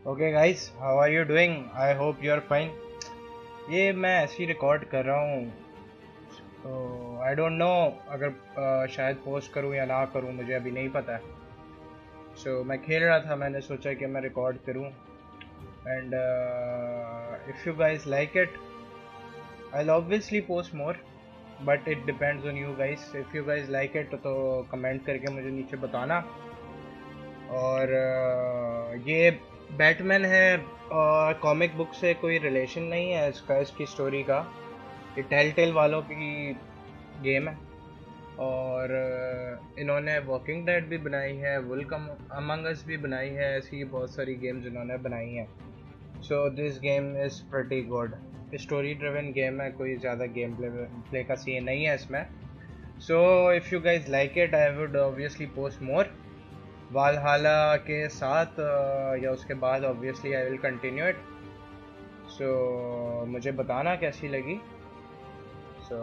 Okay guys, how are you doing? I hope you are fine. ये मैं ऐसे ही record कर रहा हूँ, तो आई डोंट नो अगर शायद पोस्ट करूँ या ना करूँ, मुझे अभी नहीं पता है। सो मैं खेल रहा था, मैंने सोचा कि मैं रिकॉर्ड करूँ and if you guys like it I will obviously post more, but it depends on you guys. If you guys like it तो कमेंट करके मुझे नीचे बताना। और ये बैटमैन है, कॉमिक बुक से कोई रिलेशन नहीं है इसका, इसकी स्टोरी का। ये टेलटेल वालों की गेम है और इन्होंने वॉकिंग डेड भी बनाई है, वुल्फ अमंग अस भी बनाई है, ऐसी बहुत सारी गेम्स इन्होंने बनाई हैं। So this game is pretty good. Story driven game है, कोई ज़्यादा गेम प्ले का सीन नहीं है इसमें। So if you guys like it I would obviously post more. Valhalla के साथ या उसके बाद obviously I will continue it. So मुझे बताना कैसी लगी। So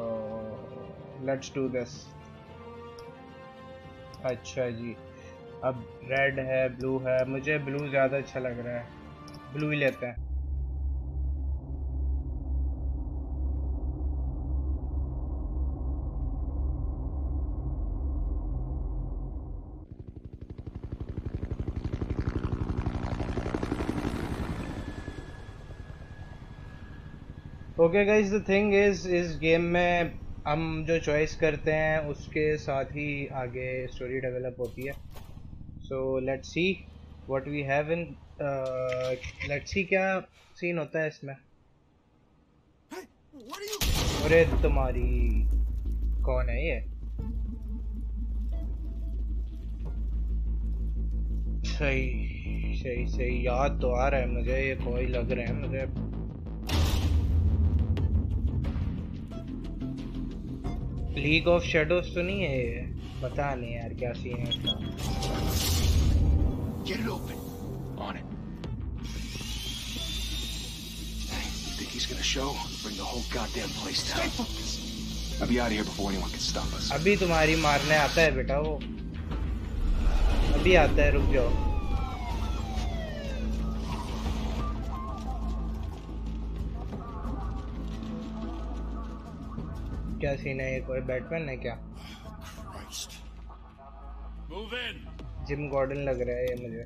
let's do this. अच्छा जी, अब रेड है, ब्लू है, मुझे ब्लू ज़्यादा अच्छा लग रहा है, ब्लू ही लेते हैं। Okay guys, the thing is इस गेम में हम जो चॉइस करते हैं उसके साथ ही आगे स्टोरी डेवलप होती है। So let's see what we have in, let's see क्या सीन होता है इसमें। अरे तुम्हारी कौन है ये? सही सही सही, याद तो आ रहा है मुझे, ये कोई लग रहे हैं मुझे। लीग ऑफ शेडोज तो नहीं है ये? पता नहीं यार क्या सीन है इसका। Get it open. On it. You think he's gonna show? Bring the whole goddamn place down. Stay focused. I'll be out of here before anyone can stop us. अभी तुम्हारी मारने आता है बेटा वो, अभी आता है, रुक जाओ। क्या सीन है? ये कोई बैटमैन है क्या? जिम गॉर्डन लग रहा है ये मुझे।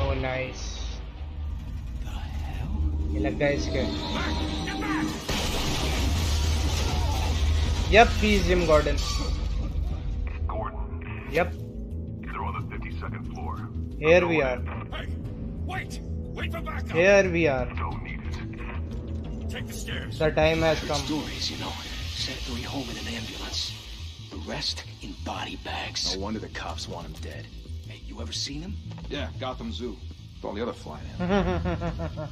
ओह नाइस, ये लग गया इसके। Yup, please Jim Gordon. Yup, here we are. Wait for backup. Here we are. Don't need it. Take the stairs. The time has come. Stories, you know. Sent 3 home in an ambulance. The rest in body bags. No wonder the cops want him dead. Hey, you ever seen him? Yeah, Gotham Zoo. With all the other flying animals.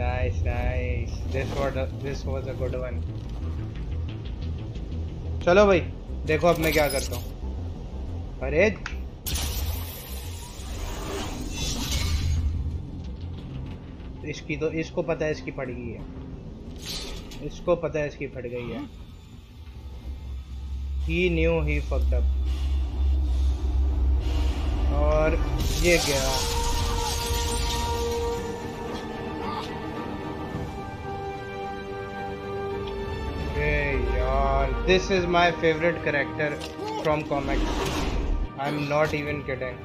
Nice, nice. This was a good one. चलो भाई, देखो अब मैं क्या करता हूँ। अरे इसकी तो, इसको पता है इसकी फट गई है, इसको पता है इसकी फट गई है। He knew he fucked up। और ये क्या? अरे यार, this is my favorite character from comics. I'm not even kidding।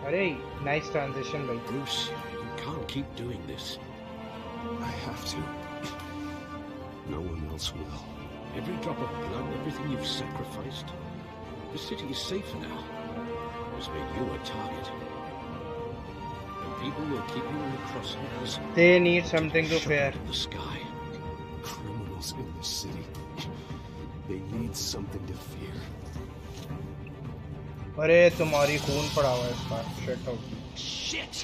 अरे nice transition भाई। Bruce, you can't keep doing this. I have to. No one else will. Every drop of blood, everything you've sacrificed. The city is safer now. It's made you a target. And people will keep you in the crosshairs. They need something to fear. In the sky. Criminals in the city. They need something to fear. अरे तुम्हारी खून पड़ा हुआ है इसका। Shit out. Shit!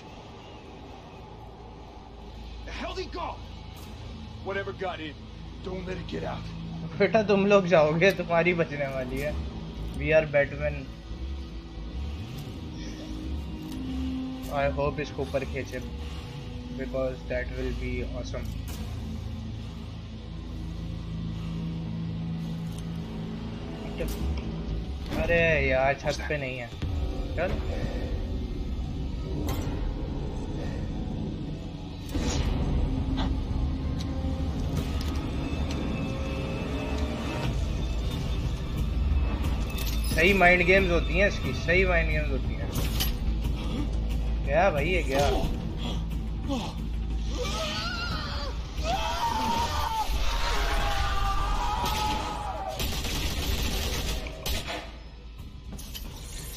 The hell he go? Whatever got in, don't let it get out. बेटा तुम लोग जाओगे, तुम्हारी बचने वाली है। We are Batman. I hope इसको ऊपर खींचे, because that will be awesome. अरे यार छत पे नहीं है। चल सही माइंड गेम्स होती हैं इसकी, सही माइंड गेम्स होती हैं। गया भाई ये गया।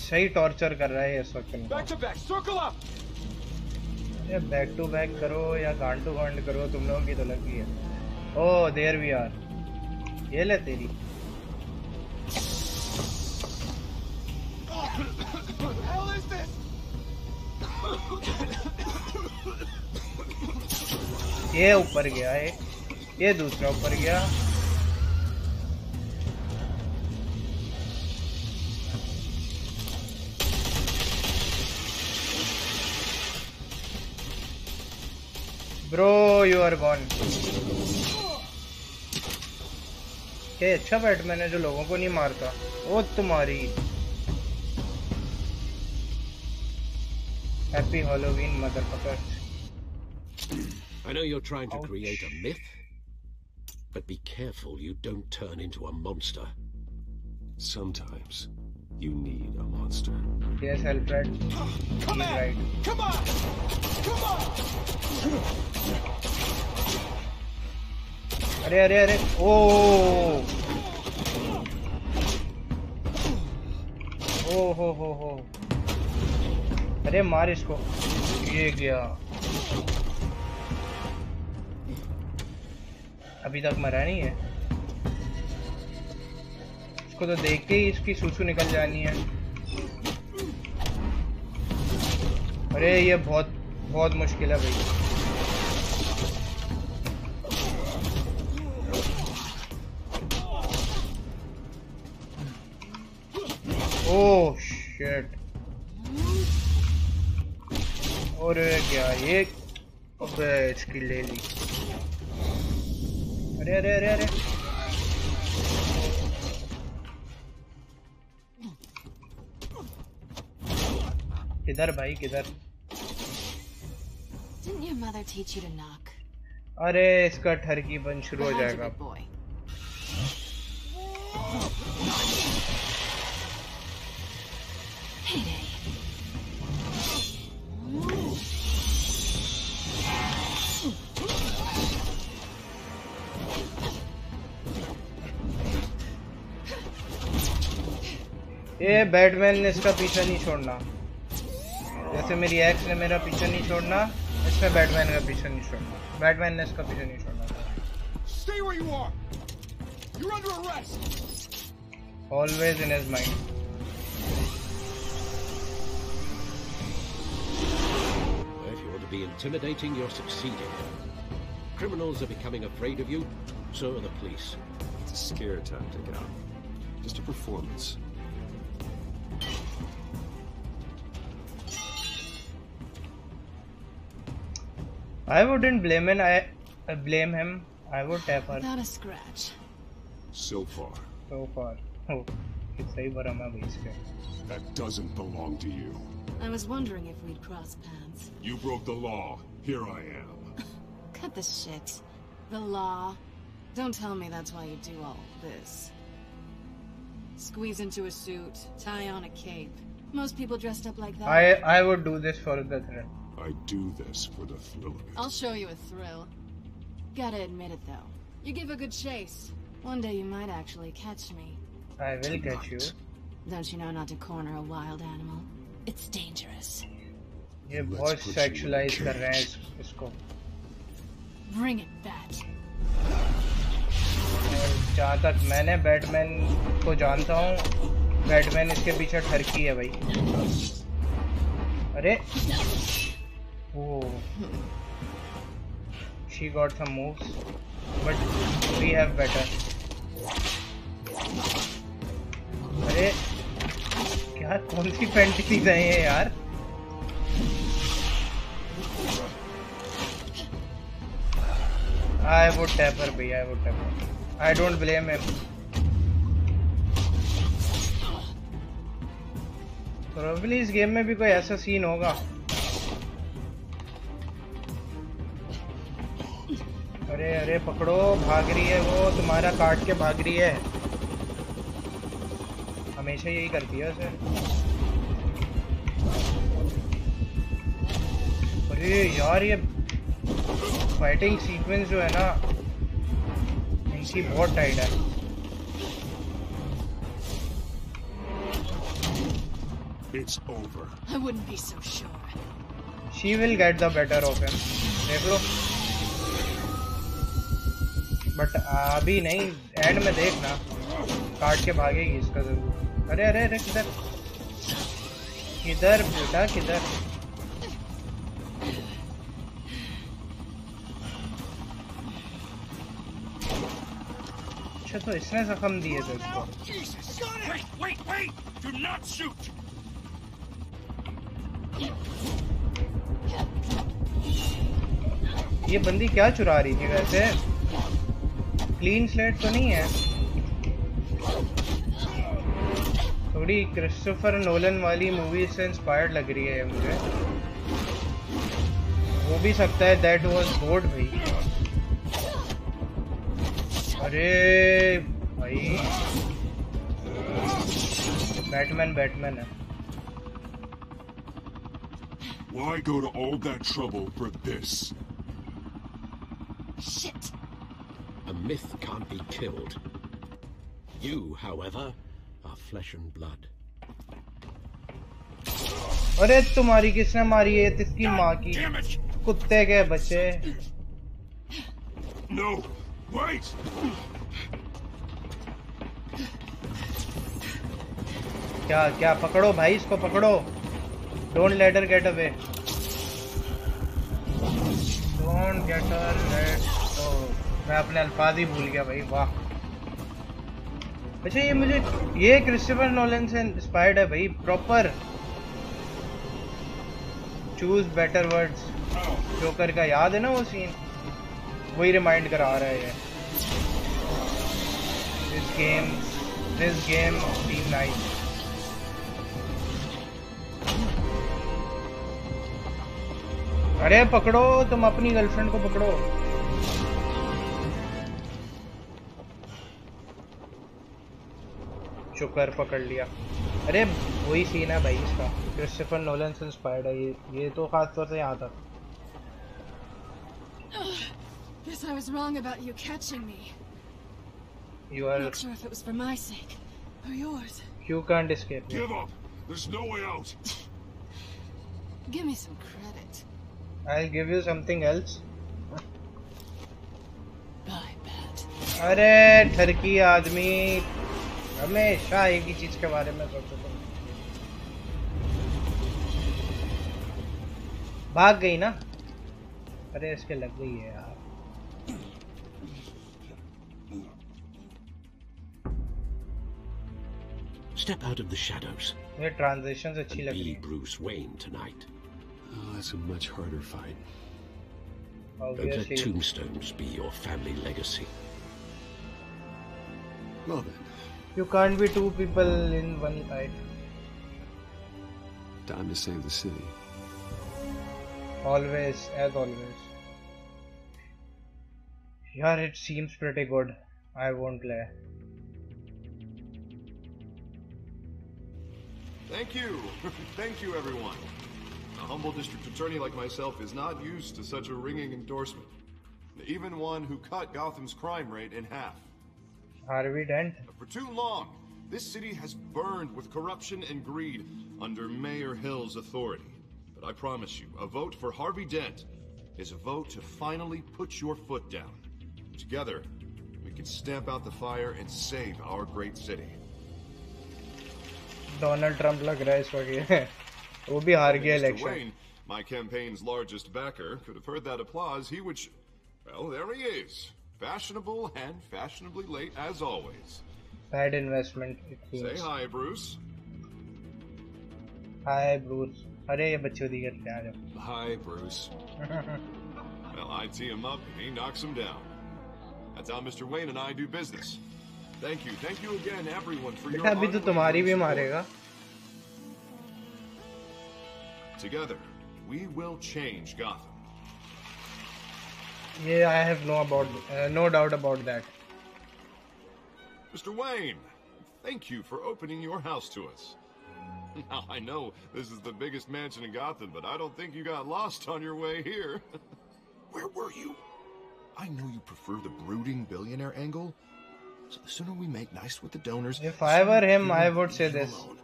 सही टॉर्चर कर रहा है इस वक्त। ये बैक टू बैक करो या गांड टू गांड करो, तुम लोगों की तो लगी है। Oh there we are. ये ले तेरी। ये ऊपर गया है, ये दूसरा ऊपर गया। Bro you are gone. ये अच्छा बैटमैन है जो लोगों को नहीं मारता। ओ तुम्हारी happy Halloween motherfucker. I know you're trying to create a myth, but be careful you don't turn into a monster. Sometimes you need a monster. Yes, Alfred. Come on! Right. Come on! Come on! अरे अरे अरे ओ हो अरे मार इसको। ये गया। अभी तक मरा नहीं है। इसको तो देख के ही इसकी सूसू निकल जानी है। अरे ये बहुत बहुत मुश्किल है भाई। Oh shit. और क्या ये, अबे इसकी ले ली। अरे अरे अरे अरे किधर भाई किधर? Didn't your mother teach you to knock? अरे इसका ठरकी बंद शुरू हो जाएगा। ये बैटमैन ने इसका पीछा नहीं छोड़ना। जैसे मेरी एक्स ने मेरा पीछा नहीं छोड़ना, इसमें बैटमैन का पीछा नहीं छोड़ना। बैटमैन ने इसका पीछा नहीं छोड़ना। Stay where you are. You're under arrest. Always in his mind. If you want to be intimidating, you're succeeding. Criminals are becoming afraid of you, so are the police. It's a scare tactic, Al. Just a performance. I wouldn't blame him. I would tap her. Without a scratch. So far. So far. Oh, it's सही बरम है भाई इसके। That doesn't belong to you. I was wondering if we'd cross paths. You broke the law. Here I am. Cut the shit. The law. Don't tell me that's why you do all this. Squeeze into a suit, tie on a cape. Most people dressed up like that. I would do this for the thrill. I do this for the thrill of it. I'll show you a thrill. Gotta admit it though. You give a good chase. One day you might actually catch me. I will catch you. Don't you know not to corner a wild animal? It's dangerous. ये बहुत sexualize कर रहे हैं इसको। Bring it back. जहाँ तक मैंने Batman को जानता हूँ, बैटमैन इसके पीछे ठरकी है भाई। अरे oh, she got some moves, but we have better. अरे क्या कौन सी फैंटेसीज हैं ये यार? I would tap her, bhaiya. I would tap her. I don't blame him. Probably इस गेम में भी कोई ऐसा सीन होगा। अरे अरे पकड़ो, भाग रही है वो, तुम्हारा काट के भाग रही है। हमेशा यही करती है उसे। अरे यार ये फाइटिंग सीक्वेंस जो है ना इनकी बहुत टाइट है। It's over. I wouldn't be so sure. She will get the better of him. देख लो। बट अभी नहीं, एंड में देखना काट के भागेगी इसका जरूर। अरे अरे अरे किधर किधर बेटा किधर? अच्छा तो इसने जख्म दिए थे उसको। Wait! Do not shoot! ये बंदी क्या चुरा रही थी वैसे? क्लीन स्लेट तो नहीं है? थोड़ी क्रिस्टोफर नोलन वाली मूवी से इंस्पायर्ड लग रही है मुझे। हो भी सकता है दैट वाज बोर्ड भाई। अरे भाई बैटमैन है। Why go to all that trouble for this? Shit. A myth can't be killed. You, however, are flesh and blood. अरे तुम्हारी किसने मारी है? इसकी माँ की कुत्ते के बच्चे। No, wait! क्या पकड़ो भाई, इसको पकड़ो। Don't let her get away. Don't get her let. तो मैं अपने अल्फाज ही भूल गया भाई। वाह। अच्छा ये क्रिस्टोफर नोलन से इंस्पायर्ड है भाई proper. Choose better words. Joker का याद है ना वो सीन, वही रिमाइंड करा रहा है। This game seem nice. अरे पकड़ो, तुम अपनी गर्लफ्रेंड को पकड़ो। शुक्र पकड़ लिया। अरे वही सीन है भाई इसका, क्रिस्टोफर नोलन से इंस्पायर्ड है ये तो खास तौर से यहाँ तक। Guess I was wrong about you catching me. You are Not sure if it was for my sake or yours. You can't escape me. Give up! There's no way out! Give me some credit. I'll give you something else. I bet. अरे ठरकी आदमी हमेशा एक ही चीज के बारे में सोचते थे। भाग गई ना? अरे इसके लग गई है यार। Step out of the shadows. ये ट्रांजिशंस अच्छी And लग रही be है। Bruce Wayne tonight. Oh, that's a much harder fight. Don't let Obviously. tombstones be your family legacy. Well then, You can't be two people in one fight. time to save the city. Always, as always. Yeah, it seems pretty good. I won't lie. Thank you. Thank you, everyone. A humble district attorney like myself is not used to such a ringing endorsement. Even one who cut Gotham's crime rate in half. Harvey Dent. For too long, this city has burned with corruption and greed under Mayor Hill's authority. But I promise you, a vote for Harvey Dent is a vote to finally put your foot down. Together, we can stamp out the fire and save our great city. Donald Trump लग रहा है इस वक्त। वो भी हार गया Mr. Election. Wayne, my campaign's largest backer, could have heard that applause. He would. Well, there he is. Fashionable and fashionably late as always. Bad investment it seems. Say hi, Bruce. Hi Bruce. अरे ये बच्चों दी करते हैं आज। Hi, Bruce. Well, I tee him up and he knocks him down. That's how Mr. Wayne and I do business. Thank you again, everyone, for your बेटा अभी तो unwavering तुम्हारी भी support. मारेगा। Together, we will change Gotham. Yeah, I have no doubt about that. Mr. Wayne, thank you for opening your house to us. Now, I know this is the biggest mansion in Gotham, but I don't think you got lost on your way here. Where were you? I know you prefer the brooding billionaire angle, so the sooner we make nice with the donors... If I were him, I would say this. Alone.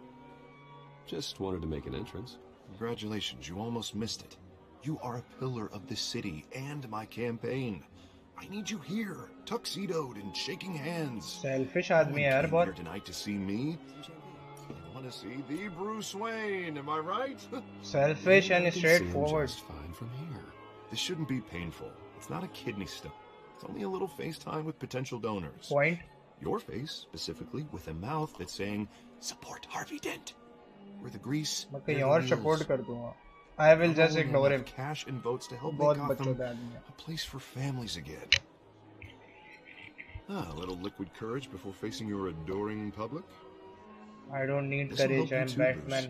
Just wanted to make an entrance. Congratulations, you almost missed it. You are a pillar of this city and my campaign. I need you here, tuxedoed and shaking hands. Selfish आदमी है यार बहुत. Here tonight to see me. I want to see the Bruce Wayne, am I right? Selfish and straightforward. Just fine from here. This shouldn't be painful. It's not a kidney stone. It's only a little FaceTime with potential donors. Point. Your face, specifically, with a mouth that's saying, support Harvey Dent. Where the grease... मैं कहीं और support कर दूँगा. I will just ignore him. Cash and votes to help बहुत make Gotham बच्चों आदमी है. a place for families again. A little liquid courage before facing your adoring public. I don't need This'll courage. help you I'm too, Batman. Bruce.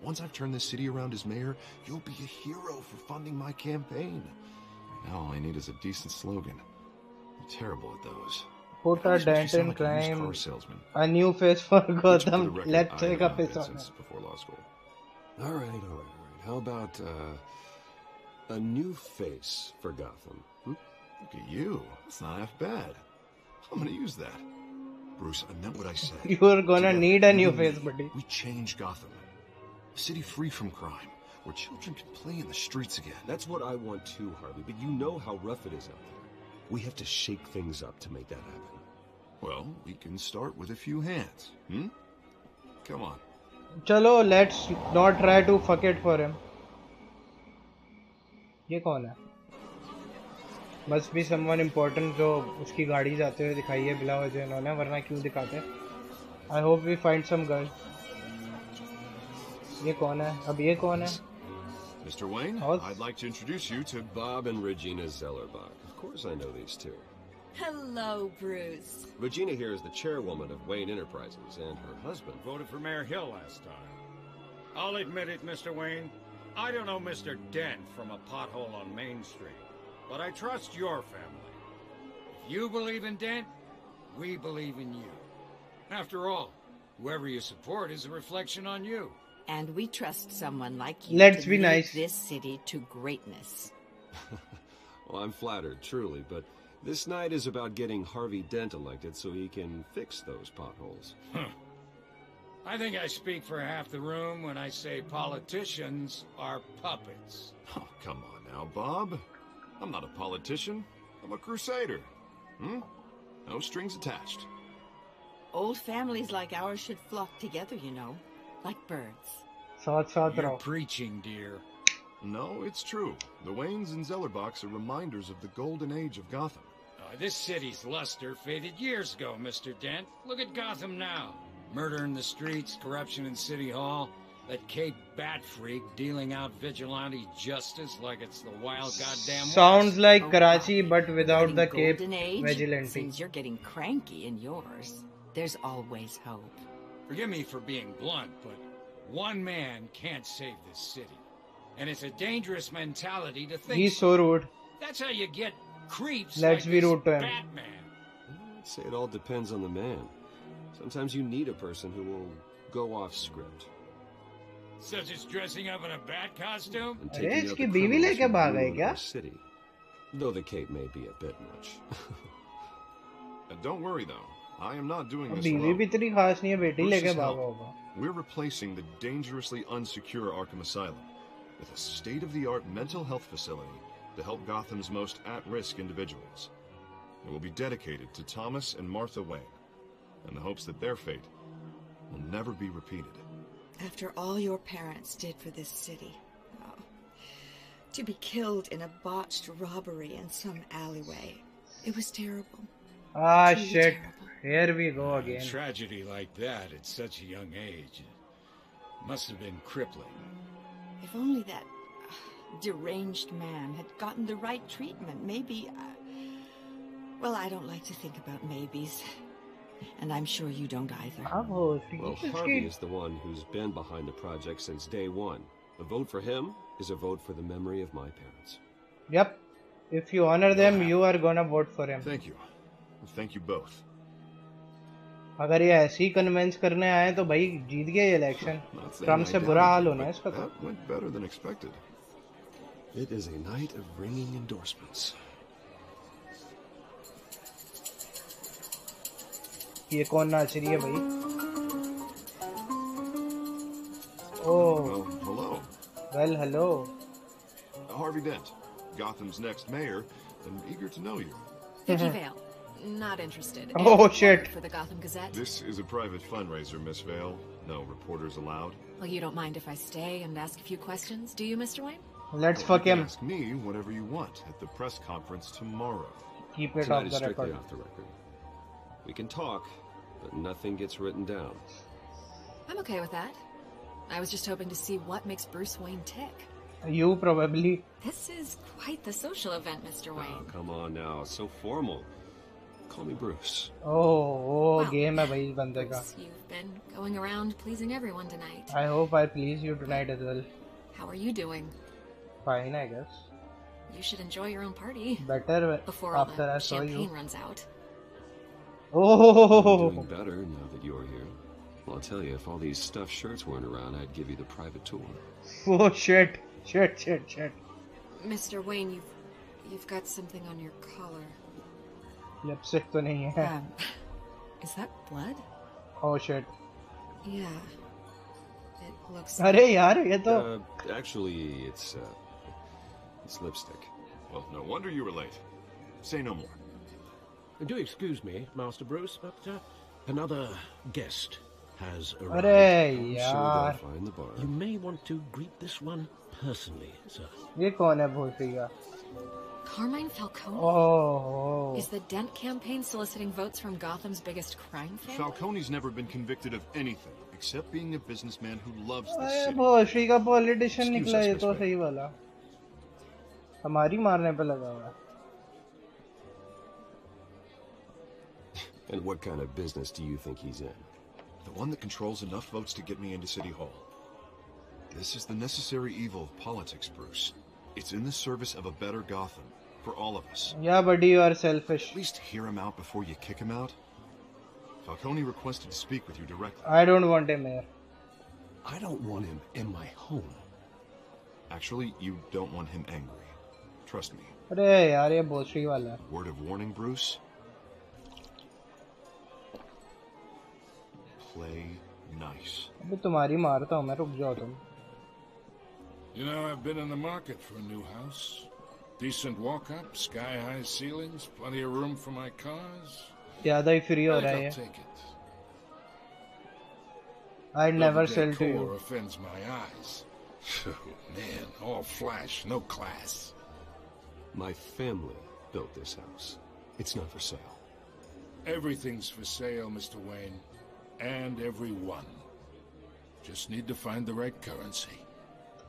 Once I've turned this city around as mayor, you'll be a hero for funding my campaign. Now all I need is a decent slogan. I'm terrible at those. Put a dent in crime. Car salesman. A new face for Which, for the Gotham. record, Let's I take have up not his been honor. since before law school. All right. How about a new face for Gotham? Look at you. That's not half bad. I'm gonna use that. Bruce, I meant what I said. You're gonna Together, need a new you and me, face, buddy. We change Gotham. A city free from crime, where children can play in the streets again. That's what I want too, Harvey, but you know how rough it is out there. We have to shake things up to make that happen. Well, we can start with a few hands, hmm? Come on. चलो, let's not try to fuck it for him. ये कौन है? Must be someone important जो उसकी गाड़ी जाते हुए दिखाई है बिला वजह इन्होंने, वरना क्यों दिखाते? I hope we find some girl. ये कौन है? अब ये कौन है? Mr. Wayne, I'd like to introduce you to Bob and Regina Zellerbach. Of course I know these two. Hello, Bruce. Regina here is the chairwoman of Wayne Enterprises, and her husband Voted for Mayor Hill last time. I'll admit it, Mr. Wayne. I don't know Mr. Dent from a pothole on Main Street, but I trust your family. If you believe in Dent, we believe in you. After all, whoever you support is a reflection on you. And we trust someone like you Let's to be lead nice. this city to greatness. Well, I'm flattered, truly, but this night is about getting Harvey Dent elected so he can fix those potholes. I think I speak for half the room when I say politicians are puppets. Oh, come on now, Bob. I'm not a politician. I'm a crusader. Hmm? No strings attached. Old families like ours should flock together, you know, like birds. साथ You're रहो. preaching, dear. No, it's true. The Waynes and Zellerbachs are reminders of the golden age of Gotham. This city's luster faded years ago, Mr. Dent. Look at Gotham now. Murder in the streets, corruption in City Hall, that Cape Bat freak dealing out vigilante justice like it's the wild goddamn Sounds West. like Oh, Karachi, wow. but without the Cape Golden Age? vigilante. Since you're getting cranky in yours, there's always hope. Forgive me for being blunt, but one man can't save this city. And it's a dangerous mentality to think He's so rude. That's how you get creeps Let's like be this rude to him. Batman. I'd say it all depends on the man. Sometimes you need a person who will go off script. Such as dressing up in a bat costume? And अरे, taking out इसकी the बीवी criminals लेके who भाग गए ruin क्या? our city. Though the cape may be a bit much. Don't worry, though. I am not doing this बीवी alone. भी इतनी खास नहीं है, बेटी Bruce's लेके help. भागा होगा. We're replacing the dangerously unsecure Arkham Asylum with a state-of-the-art mental health facility to help Gotham's most at-risk individuals. It will be dedicated to Thomas and Martha Wayne, in the hopes that their fate will never be repeated. After all your parents did for this city, oh, to be killed in a botched robbery in some alleyway, it was terrible. Ah, Truly shit. terrible. Here we go A again. tragedy like that at such a young age must have been crippling. If only that deranged man had gotten the right treatment, maybe... well, I don't like to think about maybes. And I'm sure you don't either. अब हो Well, Harvey is the one who's been behind the project since day one. A vote for him is a vote for the memory of my parents. Yep. If you honor them, you are gonna vote for him. Thank you. Thank you both. अगर ये ऐसी convince करने आए तो भाई जीत गए ये election. Trump से बुरा हाल होना है इसका तो. That went better than expected. It is a night of ringing endorsements. ये कौन नाच रही है भाई? Oh. Well, hello. Well, hello. Harvey Dent, Gotham's next mayor, and eager to know you. Vicky Vale. Not interested. Oh shit. For the Gotham Gazette. This is a private fundraiser, Miss Vale. No reporters allowed. Well, you don't mind if I stay and ask a few questions, do you, Mr. Wayne? Let's fuck him. Ask me whatever you want at the press conference tomorrow. Keep it Tonight off is the strictly record. off the record. We can talk, but nothing gets written down. I'm okay with that. I was just hoping to see what makes Bruce Wayne tick. You probably. This is quite the social event, Mr. Wayne. Oh, come on now, so formal. Call me Bruce. Oh, Wow. game है भाई इस बंदे का. Bruce, you've been going around pleasing everyone tonight. I hope I please you tonight as well. How are you doing? Fine, I guess. You should enjoy your own party. Better Before all after the I saw you. champagne runs out. Oh. I'm doing better now that you're here. Well, I'll tell you, if all these stuffed shirts weren't around, I'd give you the private tour. Oh shit. Mr. Wayne, you've got something on your collar. Lipstick तो नहीं है. Is that blood? Oh shit. Yeah. It looks अरे यार ये तो. Actually, it's lipstick. Well, no wonder you were late. Say no more. Do excuse me, Master Bruce, but another guest has arrived. अरे I'm sure यार. they'll find the bar. You may want to greet this one personally, sir. ये कौन है भूसिया? Carmine Falcone? Oh. Is the Dent campaign soliciting votes from Gotham's biggest crime family? Falcone's never been convicted of anything except being a businessman who loves the अरे city. भूसी का politician Excuse निकला us, ये Miss तो Wayne. सही वाला. हमारी मारने पे लगा हुआ है. And what kind of business do you think he's in? The one that controls enough votes to get me into City Hall. This is the necessary evil of politics, Bruce. It's in the service of a better Gotham, for all of us. Yeah, buddy, you are selfish. At least hear him out before you kick him out. Falcone requested to speak with you directly. I don't want him here. I don't want him in my home. Actually, you don't want him angry. Trust me. अरे यार ये भूसी वाला है. Word of warning, Bruce. Play nice. अबे तुम्हारी मारता हूँ मैं. रुक जाओ तुम. You know, I've been in the market for a new house. Decent walk-up, sky-high ceilings, plenty of room for my cars. ज़्यादा ही फ्री हो I रहा think है. I'll take it. I'd never The sell to decor you. offends my eyes. Oh, man, all flash, no class. My family built this house. It's not for sale. Everything's for sale, Mr. Wayne. And everyone. Just need to find the right currency.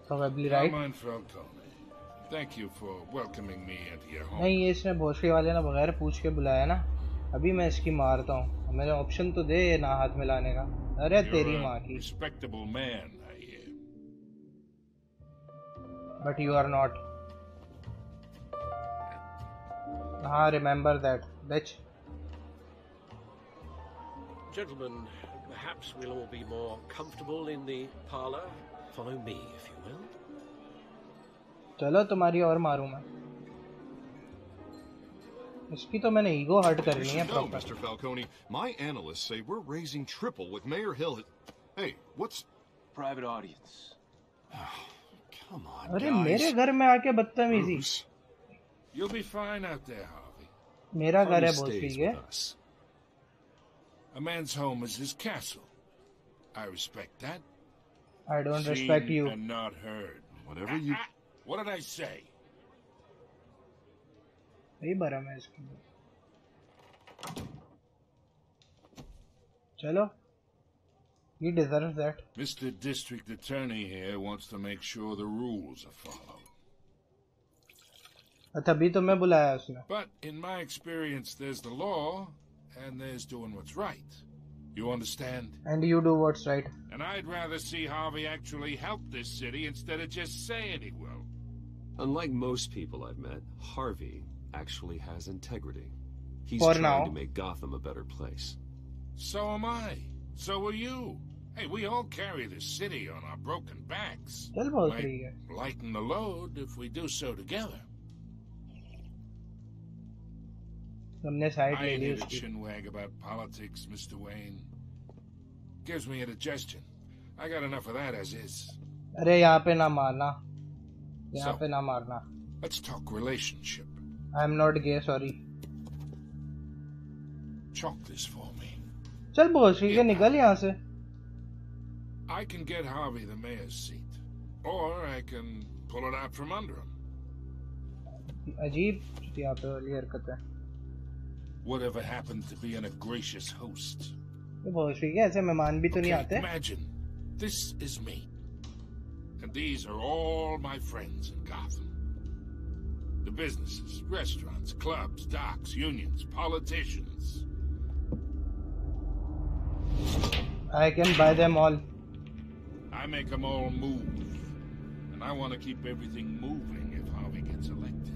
Probably right. Carmine Falcone. Thank you for welcoming me into your home. नहीं ये इसने भोसड़ी वाले ने बगैर पूछ के बुलाया ना. अभी मैं इसकी मारता हूँ. मेरे ऑप्शन तो दे ना हाथ मिलाने का. अरे तेरी You're माँ a की. respectable man, I hear. But you are not. हाँ, remember that, bitch. Gentlemen, perhaps we'll all be more comfortable in the parlor. Follow me, if you will. चलो तुम्हारी और मारूं मैं. इसकी तो मैंने ईगो हर्ट You करनी है should know, proper. Mr. Falcone. My analysts say we're raising triple with Mayor Hill. Hey, what's... Private audience. Come on, अरे guys. मेरे घर में आके बदतमीजी. Bruce. You'll be fine out there, Harvey. मेरा घर Harvey है stays भोसड़ी के. with us. A man's home is his castle. I respect that. I don't Seen respect you. and not heard. Whatever you... What did I say? यही भरम है इसकी. चलो. He deserves that. Mr. District Attorney here wants to make sure the rules are followed. तभी तो मैं बुलाया उसने. But in my experience, there's the law, and there's doing what's right. You understand? And you do what's right. And I'd rather see Harvey actually help this city instead of just saying he will. Unlike most people I've met, Harvey actually has integrity. He's For trying now. to make Gotham a better place. So am I. So are you. Hey, we all carry this city on our broken backs. चल बहुत Might सही है. lighten the load if we do so together. हमने side I ले ain't Lee here to उसकी. chinwag about politics, Mr. Wayne. Gives me indigestion. I got enough of that as is. अरे यहाँ पे ना मारना. यहाँ So- पे ना मारना. Let's talk relationship. I'm not gay, sorry. Chalk this for me. चल बहुत ठीक है, निकल यहाँ से. I can get Harvey the mayor's seat. Or I can pull it out from under him. अजीब यहाँ पे वाली हरकत है. Whatever happens to being a gracious host. ये बहुत ठीक है, ऐसे मेहमान भी तो नहीं आते. Imagine, this is me. And these are all my friends in Gotham. The businesses, restaurants, clubs, docks, unions, politicians. I can buy them all. I make them all move. And I want to keep everything moving if Harvey gets elected.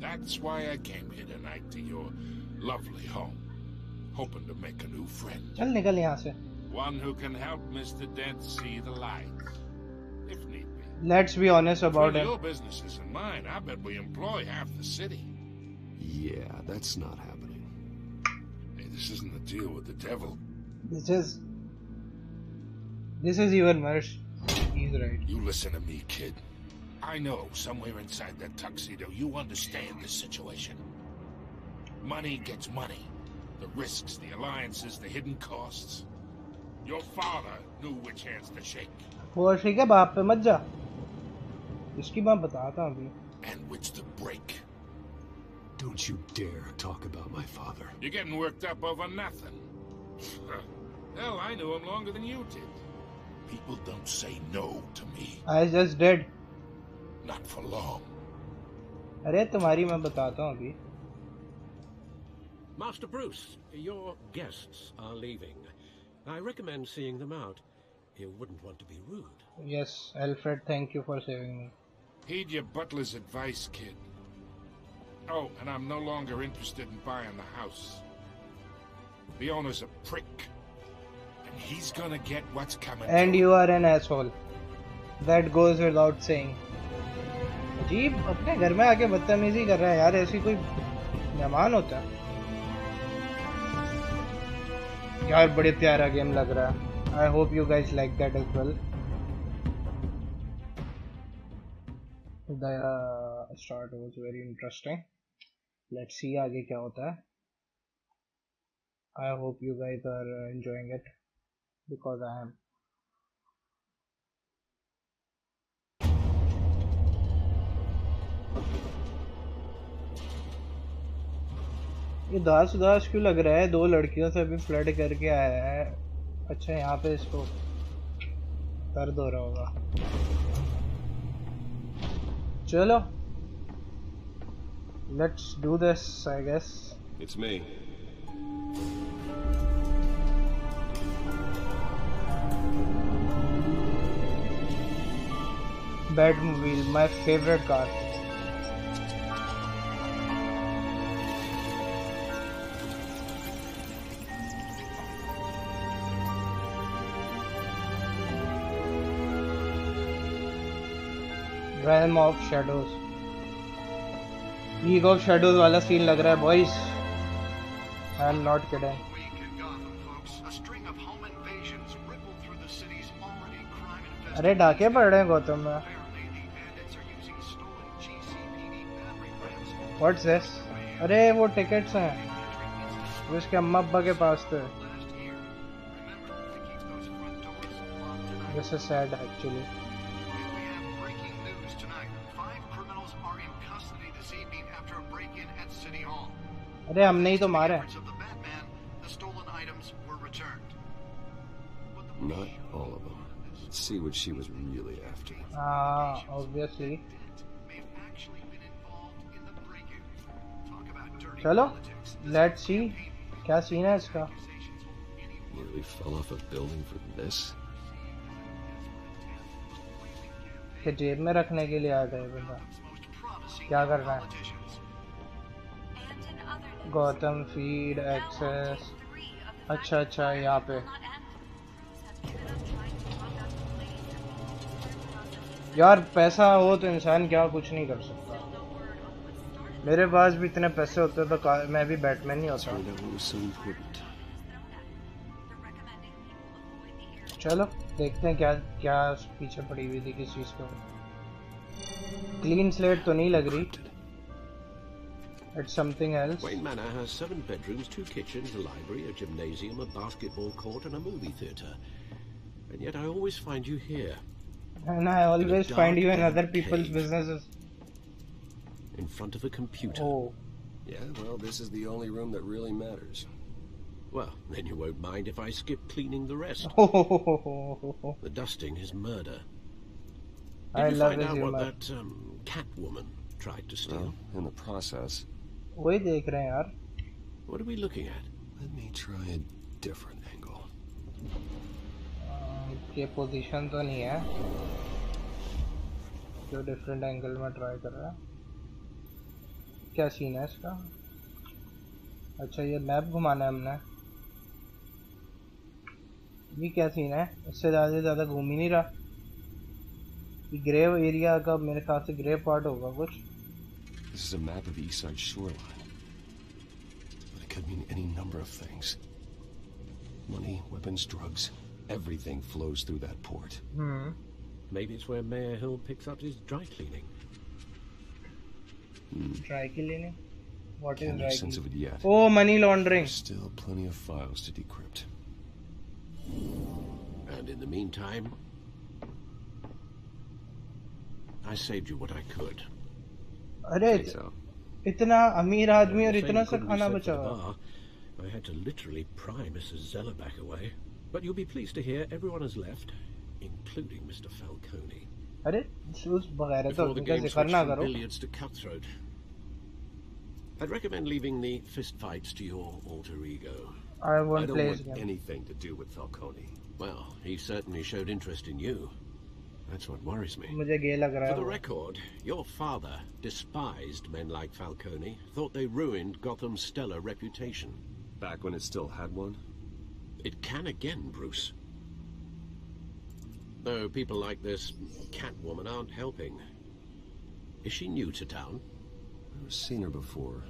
That's why I came here tonight to your lovely home. Hoping to make a new friend. चल निकल यहाँ से. One who can help Mr. Dent see the light. If need be. Let's be honest about Between it. your businesses and mine, I bet we employ half the city. Yeah, that's not happening. Hey, this isn't a deal with the devil. This is even worse. He's right. You listen to me, kid. I know somewhere inside that tuxedo you understand this situation. Money gets money. The risks, the alliances, the hidden costs. Your father knew which hands to shake. वो ठीक है, बाप पे मत जा. इसकी बात बताता हूँ अभी. And which to break. Don't you dare talk about my father. You're getting worked up over nothing. Hell, I knew him longer than you did. People don't say no to me. I just did. Not for long. अरे तुम्हारी मैं बताता हूँ अभी. Master Bruce, your guests are leaving. I recommend seeing them out. You wouldn't want to be rude. Yes, Alfred, thank you for saving me. Heed your butler's advice, kid. Oh, and I'm no longer interested in buying the house. The owner's a prick. And he's gonna get what's coming And to you him. are an asshole. That goes without saying. अजीब, अपने घर में आके बदतमीजी कर रहा है यार. ऐसी कोई मेहमान होता है यार. बड़े प्यारा गेम लग रहा है. I hope you guys like that as well. The start was very interesting. Let's see आगे क्या होता है. I hope you guys are enjoying it because I am. ये दास उदास क्यों लग रहा है? दो लड़कियों से भी फ्लर्ट करके आया है. अच्छा, यहाँ पे इसको दर्द हो रहा होगा. चलो, let's do this, I guess. It's me. Batmobile, my favorite car. Realm of Shadows. League of Shadows वाला सीन लग रहा है boys. I am not kidding. Week in Gotham, folks. A string of home invasions rippled through the city's already crime-infested. अरे डाके पड़ रहे हैं गौतम में. Apparently, the bandits are using stolen GCPD battery rams. What's this? अरे वो tickets हैं वो इसके अम्मा अब्बा के पास थे. Last year. Remember to keep those front doors locked tonight. This is sad actually. And we have breaking news tonight. 5 criminals are in custody this evening after a break-in at City Hall. अरे हमने ही तो मारा है. Records of the Batman, the stolen items were returned. But the Not all of them. Let's see what she was really after. Obviously. may have actually been involved in the break-in. Talk about dirty चलो, politics. let's see क्या scene है इसका. Accusations hold any really fell off a building for this? कि जेब में रखने के लिए आ गए बंदा क्या कर रहा है गौतम फीड एक्सेस अच्छा यहाँ पे यार पैसा हो तो इंसान क्या कुछ नहीं कर सकता मेरे पास भी इतने पैसे होते तो मैं भी बैटमैन नहीं होता चलो देखते हैं क्या क्या पीछे पड़ी हुई थी किस चीज को क्लीन स्लेट तो नहीं लग रही It's something else. Wayne Manor has 7 bedrooms, 2 kitchens, a library, a gymnasium, a basketball court, and a movie theatre. And yet I always find you here. And I always find you in other people's businesses. In front of a computer. Oh. Yeah, well, this is the only room that really matters. Well, then you won't mind if I skip cleaning the rest. The dusting is murder. Did you find out what that cat woman tried to steal? Well, in the process. वही देख रहे हैं यार. What are we looking at? Let me try a different angle. ये position तो नहीं है. जो डिफरेंट एंगल में ट्राई कर रहा है. क्या सीन है इसका? अच्छा ये मैप घुमाना है हमने. ये क्या सीन है? इससे ज़्यादा घूम ही नहीं रहा. ये ग्रेव एरिया का मेरे ख्याल से ग्रेव पार्ट होगा कुछ. This is a map of the east side shoreline. But it could mean any number of things. Money, weapons, drugs, everything flows through that port. Maybe it's where Mayor Hill picks up his dry cleaning. Dry cleaning? What is dry sense of it yet. Oh, money laundering. There's still plenty of files to decrypt. And in the meantime, I saved you what I could. अरे इतना अमीर आदमी और इतना सा खाना बचा हुआ. I had to literally pry Mrs. Zellerback away, but you'll be pleased to hear everyone has left, including Mr. Falcone. अरे उस बगैर तो उनका जिक्र ना करो. Billiards to Cutthroat. I'd recommend leaving the fistfights to your alter ego. I won't play I don't want anything to do with Falcone. Well, he certainly showed interest in you. That's what worries me. मुझे गे लग रहा है. For the record, your father despised men like Falcone, thought they ruined Gotham's stellar reputation. Back when it still had one? It can again, Bruce. Though people like this Catwoman aren't helping. Is she new to town? I've seen her before.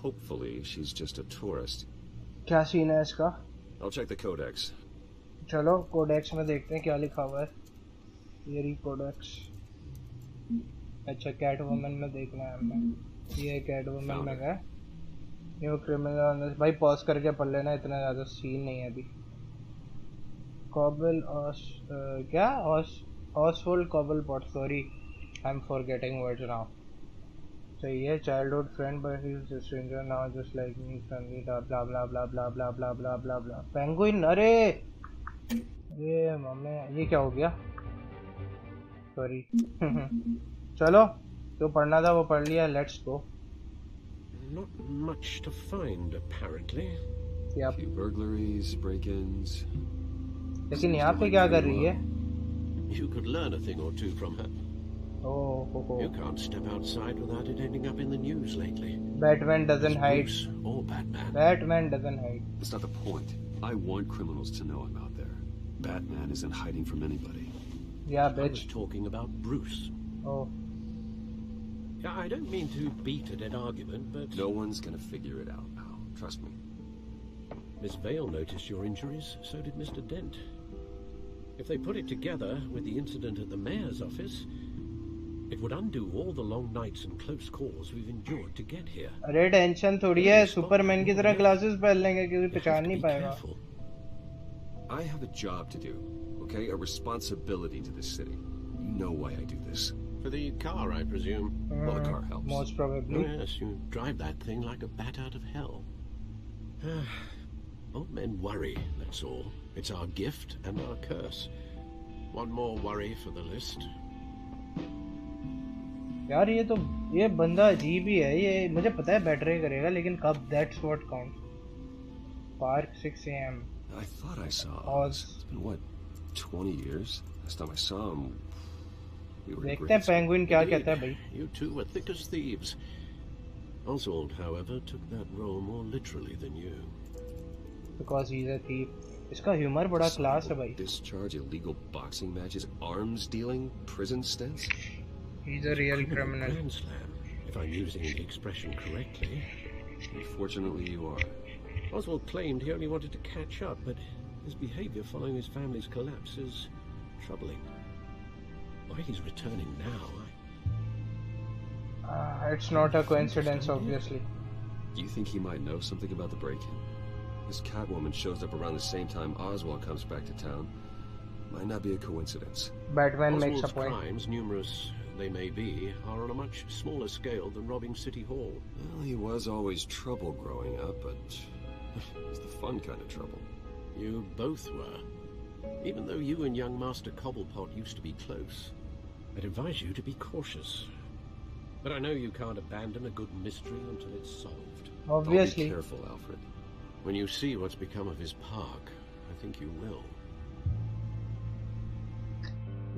Hopefully she's just a tourist. क्या scene है इसका? I'll check the codex. चलो codex में देखते हैं क्या लिखा हुआ है. ये री कोडेक्स. अच्छा कैट वुमन में देखना है हमें. ये कैट वुमन में है. न्यू क्रिमिनल भाई पॉज करके पढ़ लेना इतना ज़्यादा सीन नहीं है अभी. कॉबल क्या Oswald Cobblepot sorry I am forgetting words now. सही है childhood friend but he is a stranger now just like me friendly blah blah blah blah blah blah blah blah blah blah. Penguin अरे ये mummy ये क्या हो गया. Sorry. चलो जो पढ़ना था वो पढ़ लिया. Let's go. Not much to find, apparently. Yep. Few burglaries, break-ins. लेकिन यहाँ पे क्या कर रही है? You could learn a thing or two from her. Oh. You can't step outside without it ending up in the news lately. Batman doesn't hide. Bruce or Batman. Batman doesn't hide. That's not the point. I want criminals to know I'm out there. Batman isn't hiding from anybody. Yeah, bitch. I was talking about Bruce. Oh. I don't mean to beat a dead argument, but... No one's gonna figure it out, pal. Trust me. Miss Vale noticed your injuries, so did Mr. Dent. If they put it together with the incident at the mayor's office, it would undo all the long nights and close calls we've endured to get here. अरे tension थोड़ी है. Superman की तरह glasses पहन लेंगे क्योंकि पहचान नहीं पाएगा. I have a job to do, okay? A responsibility to this city. You know why I do this. For the car, I presume. Well, the car helps. Most probably. Oh, yes, you drive that thing like a bat out of hell. Old men worry, that's all. It's our gift and our curse. One more worry for the list. यार ये बंदा अजीब ही है. ये मुझे पता है battery करेगा लेकिन कब? That's what counts. Park 6 AM. I thought I saw Oz. It's been, what, 20 years? Last time I saw him, we were in देखते हैं grade school. पेंगुइन क्या कहता है भाई. You two were thick as thieves. Oswald, however, took that role more literally than you. Because he's a thief. इसका humour बड़ा class है भाई. Discharge, illegal boxing matches, arms dealing, prison stints. He's a real criminal. Grand slam, if I'm using the expression correctly. Fortunately, you are. Oswald claimed he only wanted to catch up, but his behavior following his family's collapse is troubling. Why he's returning now, It's not a coincidence, obviously. Do you think he might know something about the break-in? This Catwoman shows up around the same time Oswald comes back to town. Might not be a coincidence. Batman makes a Oswald's point. crimes, numerous they may be, are on a much smaller scale than robbing City Hall. Well, he was always trouble growing up, but it's the fun kind of trouble. You both were. Even though you and young Master Cobblepot used to be close, I'd advise you to be cautious. But I know you can't abandon a good mystery until it's solved. Obviously. I'll be careful, Alfred. When you see what's become of his park, I think you will.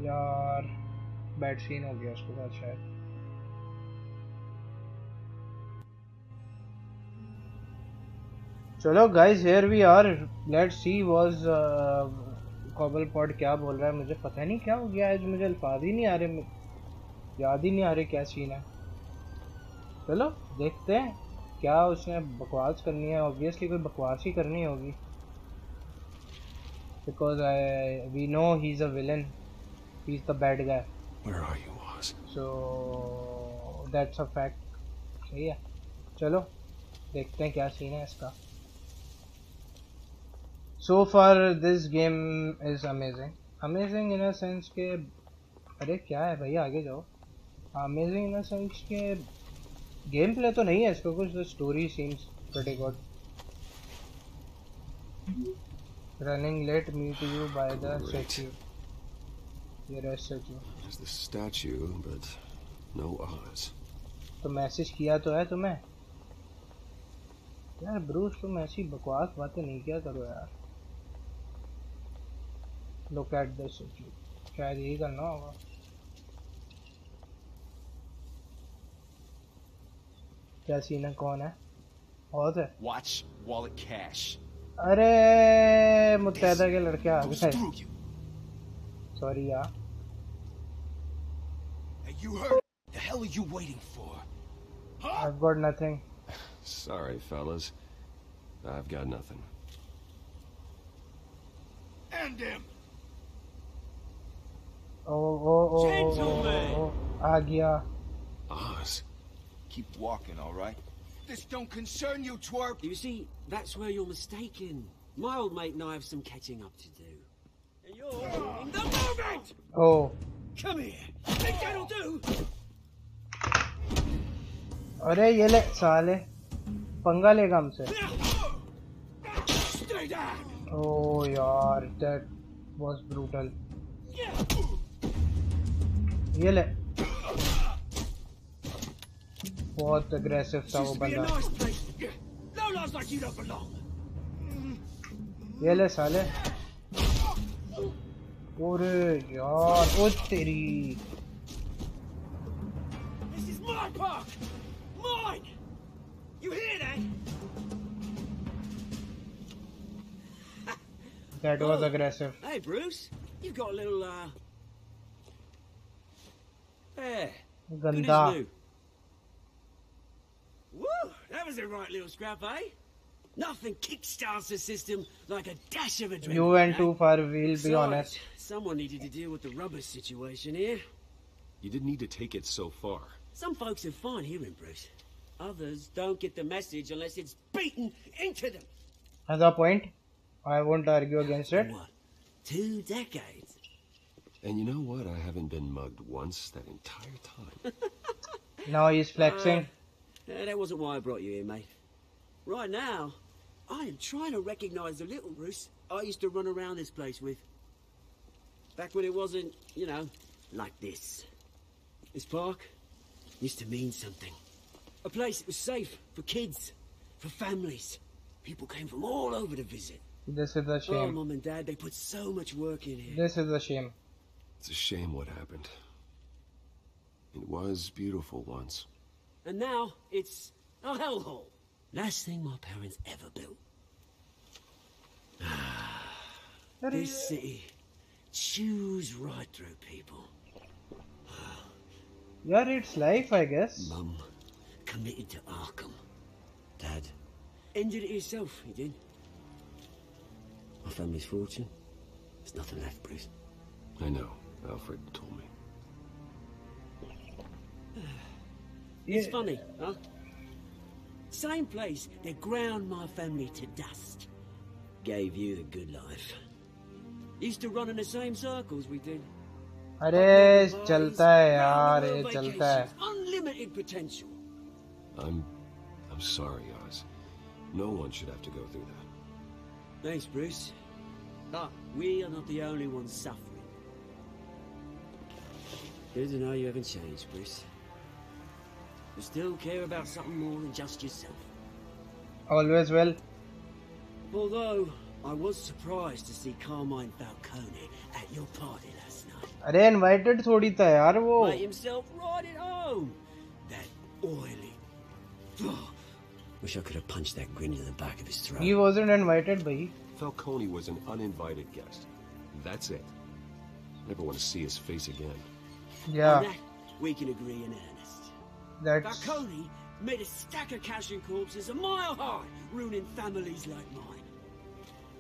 यार bad scene हो गया उसके साथ शायद. चलो guys, here we are. Let's see was Cobblepot क्या बोल रहा है. मुझे पता नहीं क्या हो गया आज. मुझे अल्फाज ही नहीं आ रहे, याद ही नहीं आ रहे क्या सीन है. चलो देखते हैं क्या उसने बकवास करनी है. ऑब्वियसली कोई बकवास ही करनी होगी. Because we know he's a villain. He's the bad guy. Where are you, Oz? So that's a fact. सही है. चलो देखते हैं क्या सीन है इसका. So far this game is amazing. Amazing in a sense के अरे क्या है भाई आगे जाओ. Amazing in a sense के गेम प्ले तो नहीं है इसका कुछ. The story seems pretty good. Running late, meet you by the statue. Here is statue. There's the statue, but no Oz. तो मैसेज किया तो है तुम्हें. यार ब्रूस तुम ऐसी बकवास बातें नहीं किया करो यार. Look at the statue. शायद यही करना होगा. क्या सीन है. कौन है. बहुत है. Watch wallet cash. अरे मुत्तैदा के लड़के आ गए. सॉरी यार. Hey, you heard? The hell are you waiting for? I've got nothing. Sorry, fellas. I've got nothing. End him. Oh, आ गया. Oz. Keep walking, all right? This don't concern you, twerp. You see, that's where you're mistaken. My old mate and I have some catching up to do. And you're in the movement! Oh. Come here. Think that'll do? अरे ये ले साले पंगा लेगा हमसे. Stay down. Oh यार, that was brutal. ये ले. बहुत अग्रेसिव था वो बंदा. ये ले साले. अरे यार ओ तेरी. This is my park. Mine. You hear that? That was aggressive. Hey Bruce, you've got a little there. Ganda. Woo! That was a right little scrap, eh? Nothing kickstarts the system like a dash of adrenaline. You went too far, we'll be honest. Someone needed to deal with the rubber situation here. You didn't need to take it so far. Some folks are fine hearing, Bruce. Others don't get the message unless it's beaten into them. Has a point. I won't argue against it. What? 2 decades? And you know what? I haven't been mugged once that entire time. Now he's flexing. That wasn't why I brought you here, mate. Right now, I am trying to recognize the little Bruce I used to run around this place with. Back when it wasn't, you know, like this. This park used to mean something. A place that was safe for kids, for families. People came from all over to visit. This is a Oh, shame. Mum and Dad, they put so much work in here. This is a shame. It's a shame what happened. It was beautiful once. And now, it's a hellhole. Last thing my parents ever built. This city chews right through people. Yeah, it's life, I guess. Mum committed to Arkham. Dad ended it himself, he did. My family's fortune. There's nothing left, Bruce. I know. Alfred told me. It's funny, huh? Same place that ground my family to dust. Gave you the good life. Used to run in the same circles we did. अरे चलता है यार, ये चलता है. Unlimited potential. I'm sorry, Oz. No one should have to go through that. Thanks, Bruce. But we are not the only ones suffering. Good to know you haven't changed, Bruce. You still care about something more than just yourself. Always well. Although, I was surprised to see Carmine Falcone at your party last night. अरे invited थोड़ी था यार वो. Made himself right at home. That oily. Wish I could have punched that grin in the back of his throat. He wasn't invited, bhai. Falcone was an uninvited guest. That's it. Never want to see his face again. Yeah. On that, we can agree in earnest. That's... Falcone made a stack of cash and corpses a mile high, ruining families like mine.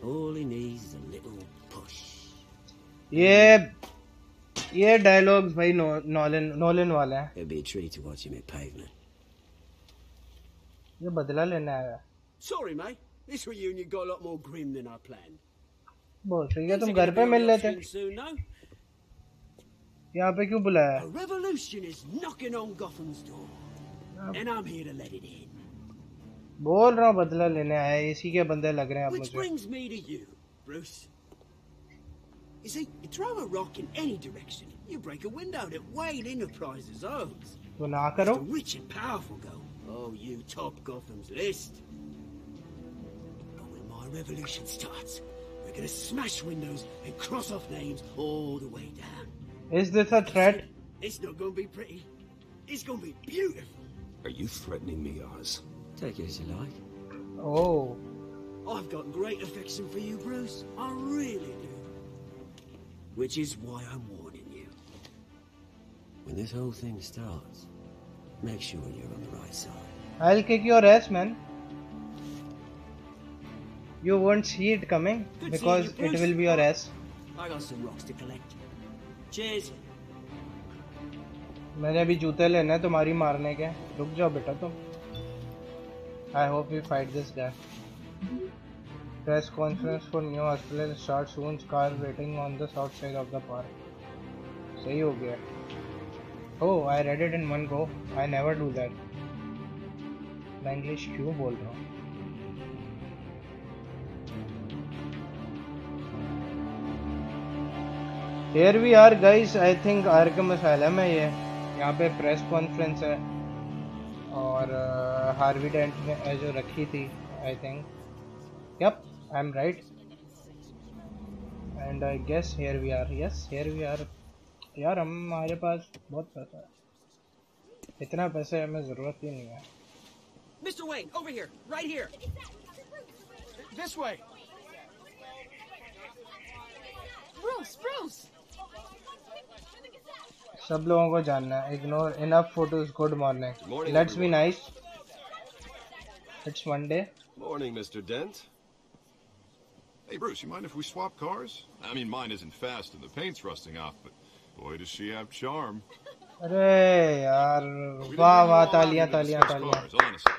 All he needs is a little push. ये dialogues भाई Nolan वाला है. It'd be a treat to watch him at pavement. ये बदला लेने आया. Sorry, mate. This reunion got a lot more grim than I planned. बोल ठीक है तुम घर पे मिल लेते. यहाँ पे क्यों बुलाया? A revolution is knocking on Gotham's door, and I'm here to let it in. बोल रहा हूँ बदला लेने आया. इसी के बंदे लग रहे हैं आप Which मुझे. brings me to you, Bruce. You see, you throw a rock in any direction, you break a window that Wayne Enterprises owns. तो ना करो. The rich and powerful go, oh, you top Gotham's list. But when my revolution starts, we're gonna smash windows and cross off names all the way down. Is this a threat? It's not gonna be pretty. It's gonna be beautiful. Are you threatening me, Oz? Take it as you like. Oh. I've got great affection for you, Bruce. I really do. Which is why I'm warning you. When this whole thing starts, make sure you're on the right side. I'll kick your ass, man. You won't see it coming because it will be your ass. I got some rocks to collect. Cheers. मैंने अभी जूते लेने हैं तुम्हारी मारने के. रुक जाओ बेटा तुम. I hope we fight this guy. Press conference for new hospital start soon. Car waiting on the south side of the park. सही हो गया. Oh, I read it in one go. I never do that. मैं English क्यों बोल रहा हूँ? Here we are, guys. I think Arkham Asylum है ये. यहाँ पे प्रेस कॉन्फ्रेंस है और हार्वी डेंट ने जो रखी थी. I think. Yep, I'm right. And I guess here we are. Yes, here we are. यार हमारे पास बहुत पैसा है. इतना पैसे हमें ज़रूरत ही नहीं है. Mr. Wayne, over here, right here. This way. Bruce. सब लोगों को जानना है. Ignore enough photos. Good morning. Let's be nice. It's Monday. Morning, Mr. Dent. Hey, Bruce, you mind if we swap cars? I mean, mine isn't fast and the paint's rusting off, but boy, does she have charm. अरे यार वाह तालियां. Honestly.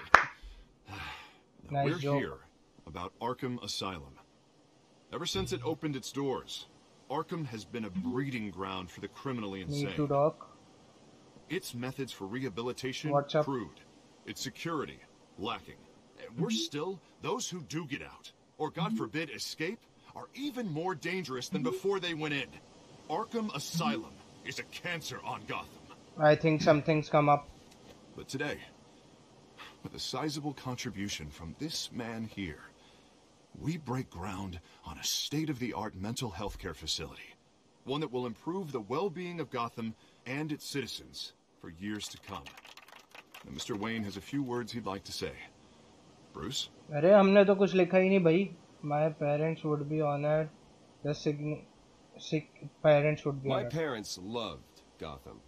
Now, Nice we're joke. here about Arkham Asylum. Ever since it opened its doors, Arkham has been a breeding ground for the criminally insane. Me too, Doc. Its methods for rehabilitation What's up? crude. Its security lacking. And we're still, those who do get out, or God forbid escape, are even more dangerous than before they went in. Arkham Asylum is a cancer on Gotham. I think some things come up. But today, with a sizable contribution from this man here, we break ground on a state-of-the-art mental health care facility. One that will improve the well-being of Gotham and its citizens for years to come. And Mr. Wayne has a few words he'd like to say. Bruce? अरे हमने तो कुछ लिखा ही नहीं भाई. My parents would be honored. The parents would be honored. My parents loved Gotham.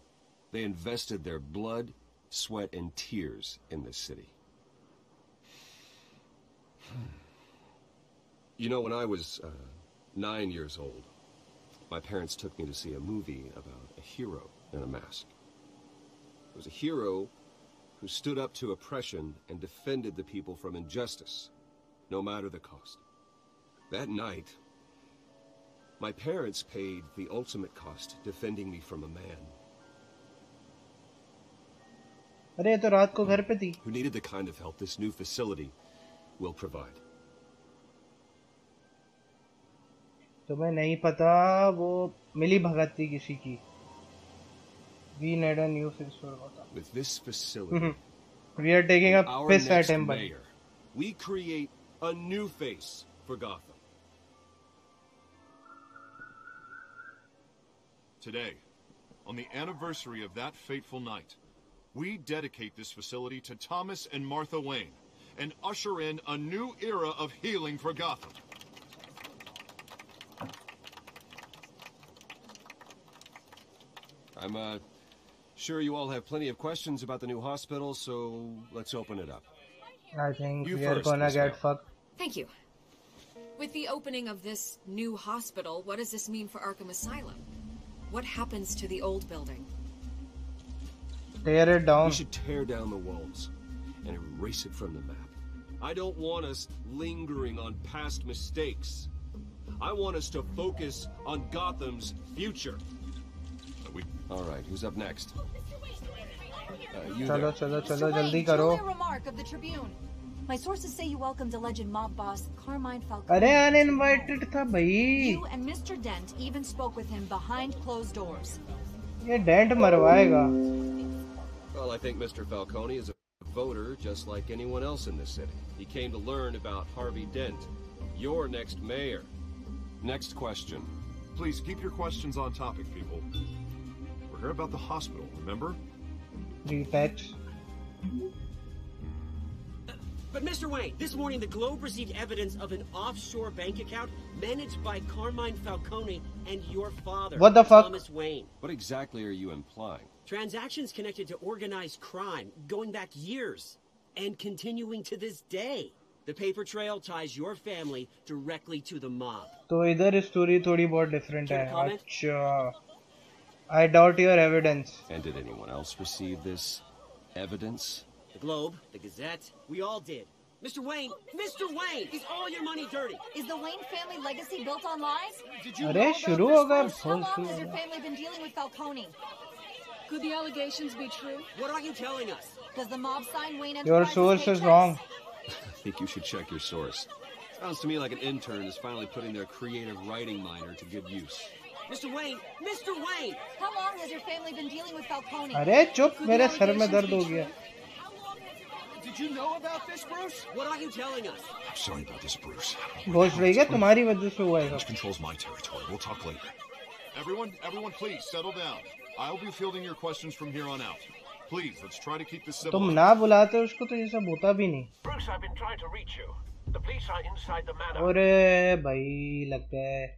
They invested their blood, sweat, and tears in this city. You know, when I was 9 years old, my parents took me to see a movie about a hero in a mask. It was a hero who stood up to oppression and defended the people from injustice, no matter the cost. That night, my parents paid the ultimate cost defending me from a man. अरे तो रात को घर पे थी. Who needed the kind of help this new facility will provide. तुम्हें नहीं पता वो मिली भगत थी किसी की. We need a new face for Gotham. With this facility, we are taking a piss at him. Mayor, we create a new face for Gotham. Today, on the anniversary of that fateful night, we dedicate this facility to Thomas and Martha Wayne and usher in a new era of healing for Gotham. I'm sure you all have plenty of questions about the new hospital, so let's open it up. I think we are gonna get fucked. Thank you. With the opening of this new hospital, what does this mean for Arkham Asylum? What happens to the old building? Tear it down. We should tear down the walls and erase it from the map. I don't want us lingering on past mistakes. I want us to focus on Gotham's future. All right, who's up next? Chalo, jaldi karo. Remark of the Tribune. My sources say you welcomed alleged mob boss Carmine Falcone. अरे uninvited था भाई. You and Mr. Dent even spoke with him behind closed doors. ये Dent मरवाएगा. Well, I think Mr. Falcone is a voter just like anyone else in this city. He came to learn about Harvey Dent, your next mayor. Next question. Please keep your questions on topic, people. We're here about the hospital, remember? Retext. But Mr. Wayne, this morning the Globe received evidence of an offshore bank account managed by Carmine Falcone and your father, what the fuck? Thomas Wayne. What exactly are you implying? Transactions connected to organized crime going back years and continuing to this day. The paper trail ties your family directly to the mob. तो इधर story थोड़ी बहुत different है. अच्छा. I doubt your evidence. And did anyone else receive this evidence? The Globe, the Gazette, we all did. Mr. Wayne, is all your money dirty? Is the Wayne family legacy built on lies? Did you know about this? How long has your family been dealing with Falcone? Could the allegations be true? What are you telling us? Does the mob sign Wayne Your source is wrong. I think you should check your source. Sounds to me like an intern is finally putting their creative writing minor to good use. Mr. Wayne! How long has your family been dealing with Falcone? अरे चुप मेरे sir में दर्द हो गया. Did you know about this, Bruce? What are you telling us? I'm sorry about this, Bruce. Ghosh रही है तुम्हारी वजह से हुआ है. This controls my territory. We'll talk later. Everyone, please settle down. I'll be fielding your questions from here on out. Please, let's try to keep this civil. तुम ना बुलाते उसको तो ये सब होता भी नहीं. Bruce, I've been trying to reach you. The police are inside the manor. अरे भाई लगता है.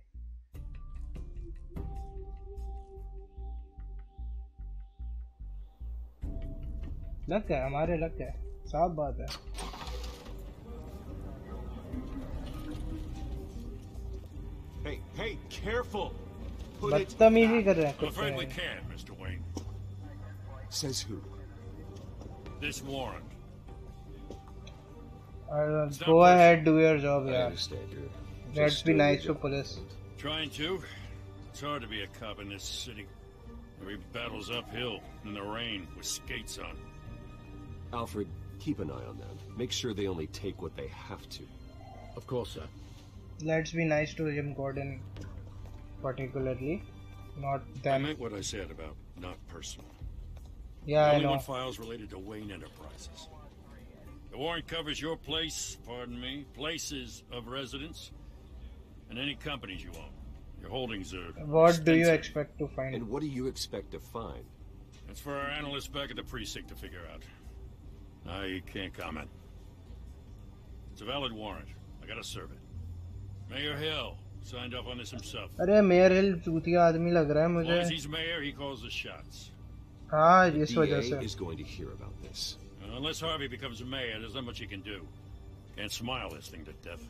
लग गया हमारे लग गया. साफ बात है. Hey, careful. बदतमीजी कर रहे हैं. I'm afraid we can't, Mr. Wayne. Says who? This warrant. Go ahead, do your job, I yeah. understand you. Let's be nice to police. Trying to. It's hard to be a cop in this city. Every battle's uphill in the rain with skates on. Alfred, keep an eye on them. Make sure they only take what they have to. Of course, sir. Let's be nice to Jim Gordon, particularly, not them. I meant what I said about not personal. Yeah, I know. Only files related to Wayne Enterprises. The warrant covers your places of residence, and any companies you own. Your holdings are What do you extensive. expect to find? And what do you expect to find? That's for our analysts back at the precinct to figure out. I can't comment. It's a valid warrant. I gotta serve it. Mayor Hill signed off on this himself. अरे mayor हिल चूतिया आदमी लग रहा है As long as मुझे. he's mayor, he calls the shots. हाँ The इस वजह DA से. is going to hear about this. Unless Harvey becomes mayor, there's not much he can do. Can't smile this thing to death.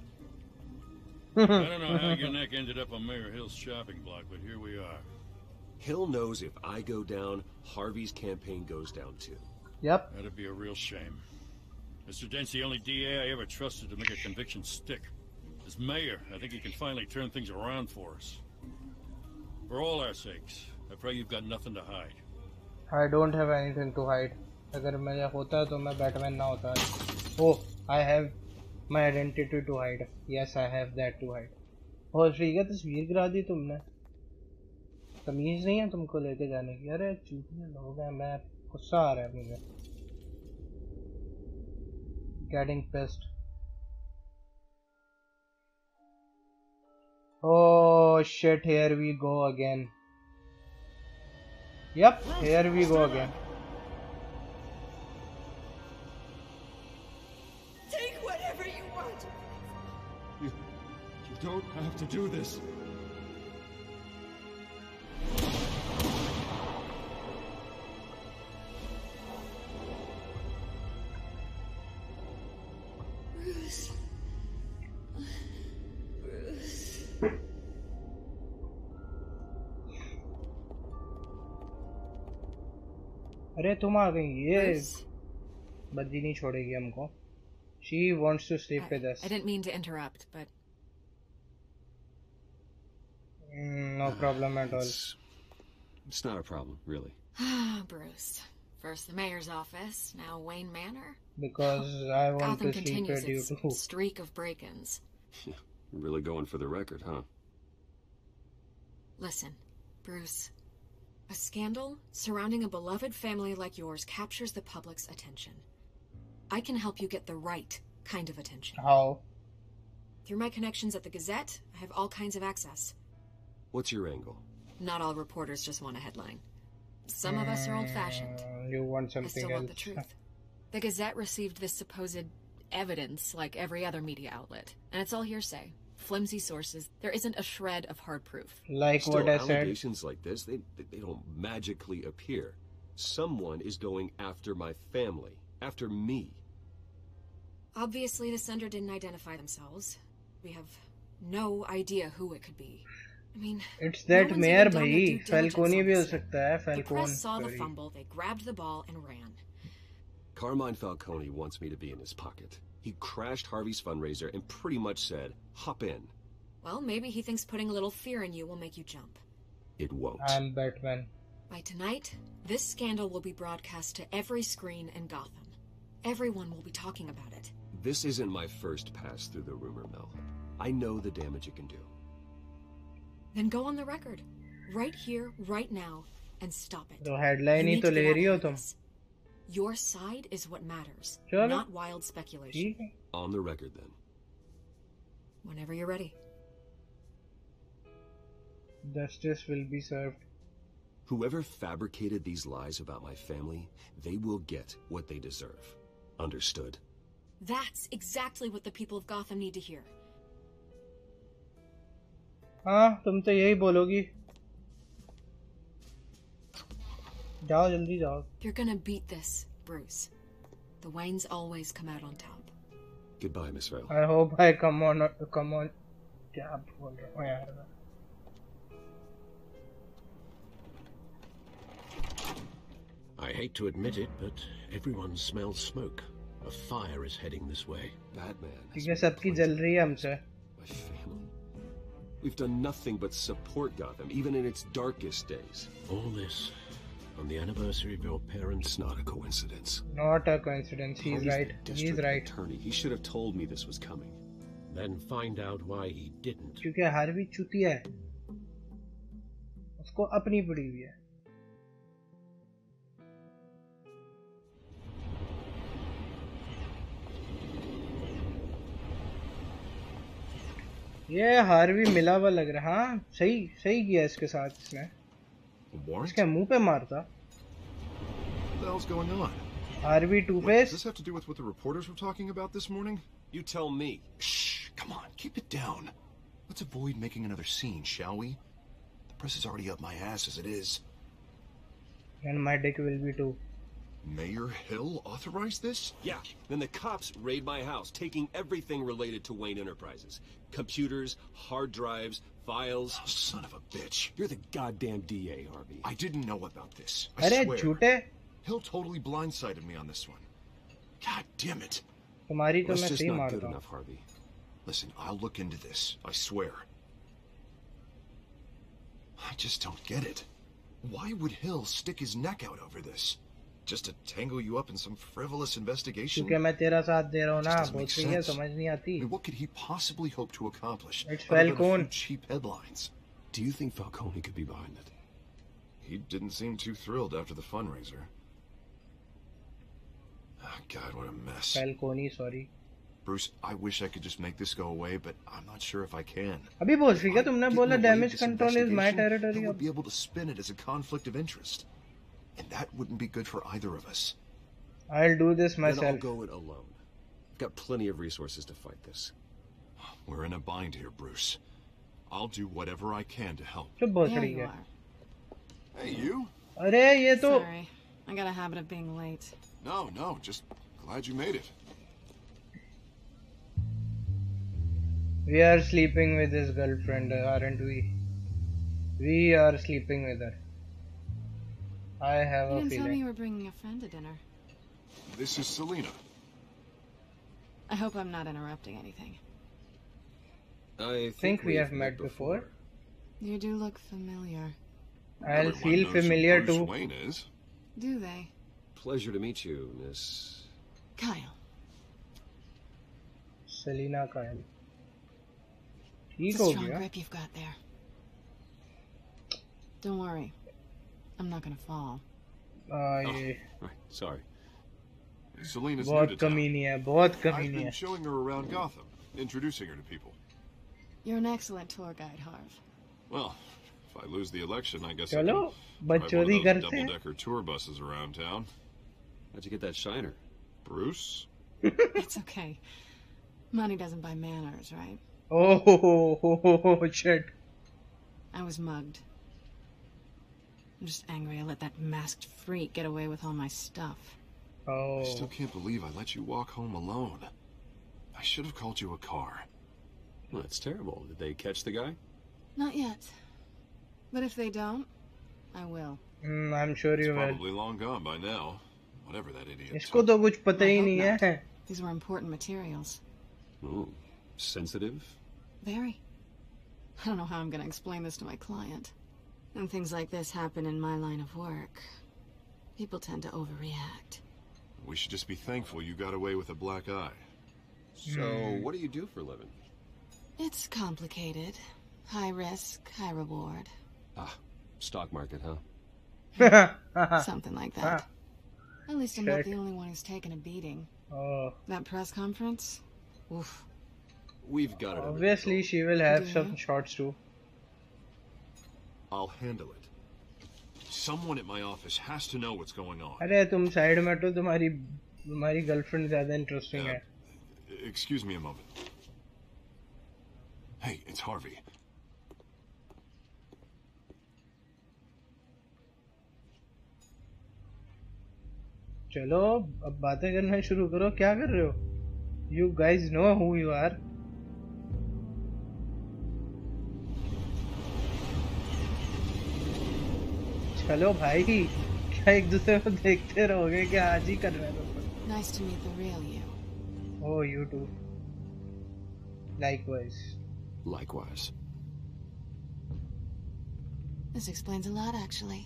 I don't know how your neck ended up on Mayor Hill's shopping block, but here we are. Hill knows if I go down, Harvey's campaign goes down too. Yep. That'd be a real shame. Mr. Dent's the only DA I ever trusted to make a conviction stick. As mayor, I think he can finally turn things around for us. For all our sakes, I pray you've got nothing to hide. I don't have anything to hide. अगर मेरा होता तो मैं Batman ना होता. Oh, I have my identity to hide. Yes, I have that to hide. और ठीक है तस्वीर गिरा दी तुमने. तमीज नहीं है तुमको लेके जाने की. अरे चूतिया लोग हैं. मैं गुस्सा आ रहा है मुझे. Getting pissed. Oh shit! Here we go again. Yep, here we go again. Take whatever you want. You don't have to do this. Bruce. Bruce. अरे तुम आ गई. ये Bruce? बद्दी नहीं छोड़ेगी हमको. She wants to sleep with us. I didn't mean to interrupt, but No problem at all. It's not a problem, really. Bruce. First the mayor's office, now Wayne Manor. Because I want Gotham to sleep continues with you its too. streak of break-ins. You're really going for the record, huh? Listen, Bruce. A scandal surrounding a beloved family like yours captures the public's attention. I can help you get the right kind of attention. How? Through my connections at the Gazette, I have all kinds of access. What's your angle? Not all reporters just want a headline. Some of us are old-fashioned. You want I something still want the else. truth. The Gazette received this supposed evidence like every other media outlet, and it's all hearsay. Flimsy sources. There isn't a shred of hard proof. Like Still, what I said. allegations like this, they don't magically appear. Someone is going after my family, after me. Obviously, the sender didn't identify themselves. We have no idea who it could be. I mean, It's that no one's mayor even done bhai. their due diligence Falcone on भी हो this yet. सकता है. The Falcone. press saw the Sorry. fumble, they grabbed the ball and ran. Carmine Falcone wants me to be in his pocket. He crashed Harvey's fundraiser and pretty much said, hop in. Well, maybe he thinks putting a little fear in you will make you jump. It won't. I'm Batman. By tonight, this scandal will be broadcast to every screen in Gotham. Everyone will be talking about it. This isn't my first pass through the rumor mill. I know the damage it can do. Then go on the record. Right here, right now, and stop it. तो headline You he need तो to ले get रही out हो of तुम. this. Your side is what matters, चलो. not wild speculation. ठीक है. On the record, then. Whenever you're ready. Justice will be served. Whoever fabricated these lies about my family, they will get what they deserve. Understood? That's exactly what the people of Gotham need to hear. हाँ तुम तो यही बोलोगी. जाओ जल्दी जाओ. You're gonna beat this, Bruce. The Waynes always come out on top. Goodbye, Miss Vale. I hope I come on. क्या बोल रहा हूँ यार. I hate to admit it, but everyone smells smoke. A fire is heading this way. Batman. ठीक है सबकी जल रही है हमसे. My family. We've done nothing but support Gotham, even in its darkest days. All this on the anniversary of your parents' It's not a coincidence. Not a coincidence. He's Harvey's right. the He's district right. attorney. He should have told me this was coming. Then find out why he didn't. क्योंकि Harvey चूतिया है. उसको अपनी पड़ी हुई है. ये Harvey मिला हुआ लग रहा है। हाँ सही सही किया इसके साथ इसने। इसके मुंह पे मारता। What the hell's going on? Harvey two face. Does this have to do with what the reporters were talking about this morning? You tell me. Shh, come on, keep it down. Let's avoid making another scene, shall we? The press is already up my ass as it is. And my dick will be too. Mayor Hill authorized this? Yeah. Then the cops raid my house, taking everything related to Wayne Enterprises. Computers, hard drives, files. Oh, son of a bitch. You're the goddamn DA, Harvey. I didn't know about this. I swear. झूठे? Hill totally blindsided me on this one. God damn it. तुम्हारी तो That's मैं just सही not मारता good हूँ। enough, Harvey. Listen, I'll look into this. I swear. I just don't get it. Why would Hill stick his neck out over this? Just to tangle you up in some frivolous investigation? क्योंकि मैं तेरा साथ दे रहा हूँ ना, बहुत सही है, समझ नहीं आती। I mean, what could he possibly hope to accomplish? It's other than a Falcone. few cheap headlines. Do you think Falcone could be behind it? He didn't seem too thrilled after the fundraiser. Oh, God, what a mess. Falcone, sorry. Bruce, I wish I could just make this go away, but I'm not sure if I can. अभी बोल रही है तुमने बोला Getting away damage with this control is my investigation, territory. Hill would be able to spin it as a conflict of interest. And that wouldn't be good for either of us. I'll do this Then I'll myself. go it alone. I've got plenty of resources to fight this. We're in a bind here, Bruce. I'll do whatever I can to help. चुप बोल There रही you है। are. Hey, you? अरे ये तो Sorry. I got a habit of being late. No, just glad you made it. we are sleeping with his girlfriend, aren't we? We are sleeping with her. I have You a didn't tell me feeling. you were bringing a friend to dinner. This is Selena. I hope I'm not interrupting anything. I think we have met before. You do look familiar. I'll Everyone feel knows who familiar Bruce too. Wayne is. Do they? Pleasure to meet you, Miss. Kyle. Selena Kyle. ठीक It's a हो strong गया। grip you've got there. Don't worry. I'm not gonna fall. ये Right, sorry. Selena's new बहुत to town. कमीनी है, बहुत I've कमीनी been है। showing her around Gotham, introducing her to people. You're an excellent tour guide, Harv. Well, if I lose the election, I guess I चलो can drive one बच्चोदी of those करते हैं। double-decker tour buses around town. How'd you get that shiner? Bruce? It's okay. Money doesn't buy manners, right? Oh shit. I was mugged. I'm just angry I let that masked freak get away with all my stuff. I still Oh. can't believe I let you walk home alone. I should have called you a car. Well, that's terrible. Did they catch the guy? Not yet. But if they don't, I will. I'm sure He's you will. probably long gone by now. Whatever that idiot इसको तो कुछ पता I he hope नहीं not. है। These were important materials. Oh, sensitive? Very. I don't know how I'm going to explain this to my client. When things like this happen in my line of work, people tend to overreact. We should just be thankful you got away with a black eye. So, what do you do for a living? It's complicated. High risk, high reward. Ah, stock market, huh? Something like that. At least I'm not the only one who's taken a beating. Oh. That press conference? Oof. We've got it. Obviously she will have Do some you? shots too. I'll handle it. Someone at my office has to know what's going on. अरे तुम side में तो तुम्हारी girlfriend ज्यादा interesting है। Excuse me a moment. Hey, it's Harvey. चलो अब बातें करना शुरू करो, क्या कर रहे हो? You guys know who you are. चलो भाई, क्या एक दूसरे को देखते रहोगे क्या? आज ही कर रहे हो? Nice to meet the real you. Oh, you too. Likewise. Likewise. This explains a lot, actually.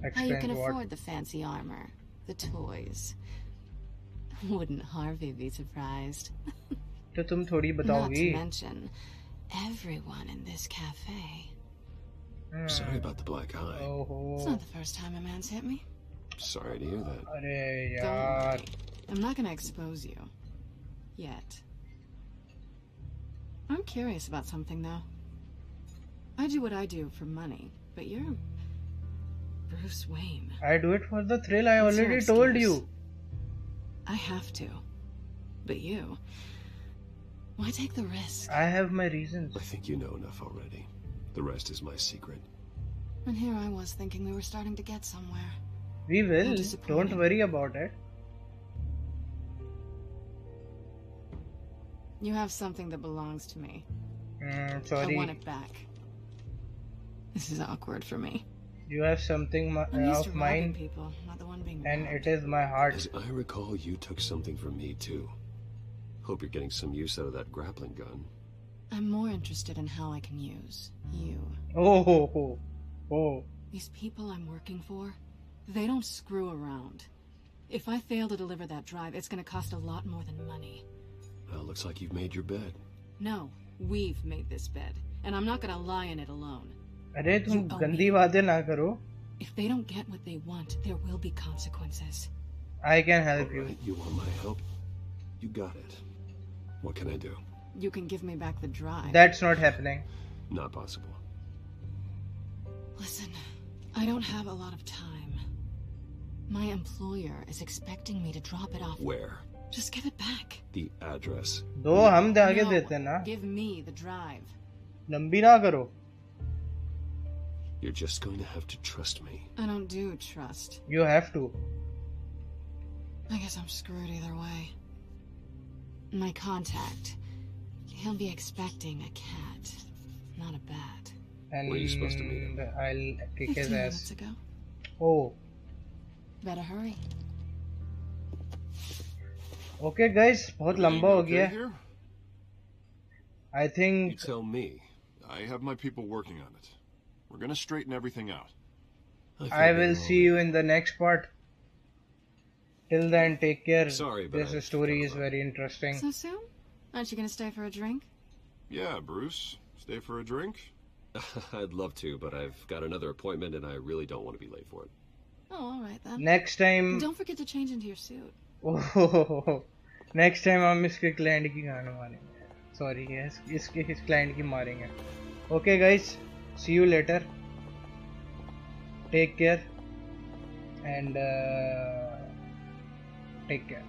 How you Explains can what? afford the fancy armor, the toys. Wouldn't Harvey be surprised? तो तुम थोड़ी Not बताओगी? to mention everyone in this cafe. Sorry about the black eye. It's not the first time a man's hit me. Sorry to hear that. अरे Don't यार, worry. I'm not gonna expose you. Yet. I'm curious about something though. I do what I do for money, but you're Bruce Wayne. I do it for the thrill. I What's your already told excuse? you. I have to. But you, why take the risk? I have my reasons. I think you know enough already. The rest is my secret. And here I was thinking we were starting to get somewhere. We will. How disappointing. Don't worry about it. You have something that belongs to me. Sorry. I want it back. This is awkward for me. You have something I'm used to of robbing mine, people, not the one being and robbed. it is my heart. As I recall, you took something from me too. Hope you're getting some use out of that grappling gun. I'm more interested in how I can use you. Oh. These people I'm working for, they don't screw around. If I fail to deliver that drive, it's gonna cost a lot more than money. Well, looks like you've made your bed. No, we've made this bed, and I'm not gonna lie in it alone. अरे तुम गंदी बातें ना करो. If they don't get what they want, there will be consequences. I can help you. Right, you want my help? You got it. What can I do? You can give me back the drive. That's not happening. Not possible. Listen, I don't have a lot of time. My employer is expecting me to drop it off. Where? Just give it back. The address. दो हम आगे देते ना. Give me the drive. लंबी ना करो. You're just going to have to trust me. I don't do trust. You have to. I guess I'm screwed either way. My contact. He'll be expecting a cat, not a bat. And Where are you supposed to meet him? I'll kick his 15 ass. minutes ago. Oh. Better hurry. Okay, guys. बहुत लंबा हो गया. Here? I think. You tell me. I have my people working on it. We're gonna straighten everything out. I will see you in the next part. Till then, take care. Sorry, but this story is very interesting. So soon? Aren't you gonna stay for a drink? Yeah, Bruce. Stay for a drink? I'd love to, but I've got another appointment and I really don't want to be late for it. Oh, all right then. Next time. Don't forget to change into your suit. Oh, next time हम इसके client की गाना मारेंगे. Sorry, yes, इसके इस client की मारेंगे. Okay, guys. See you later. Take care. And take care.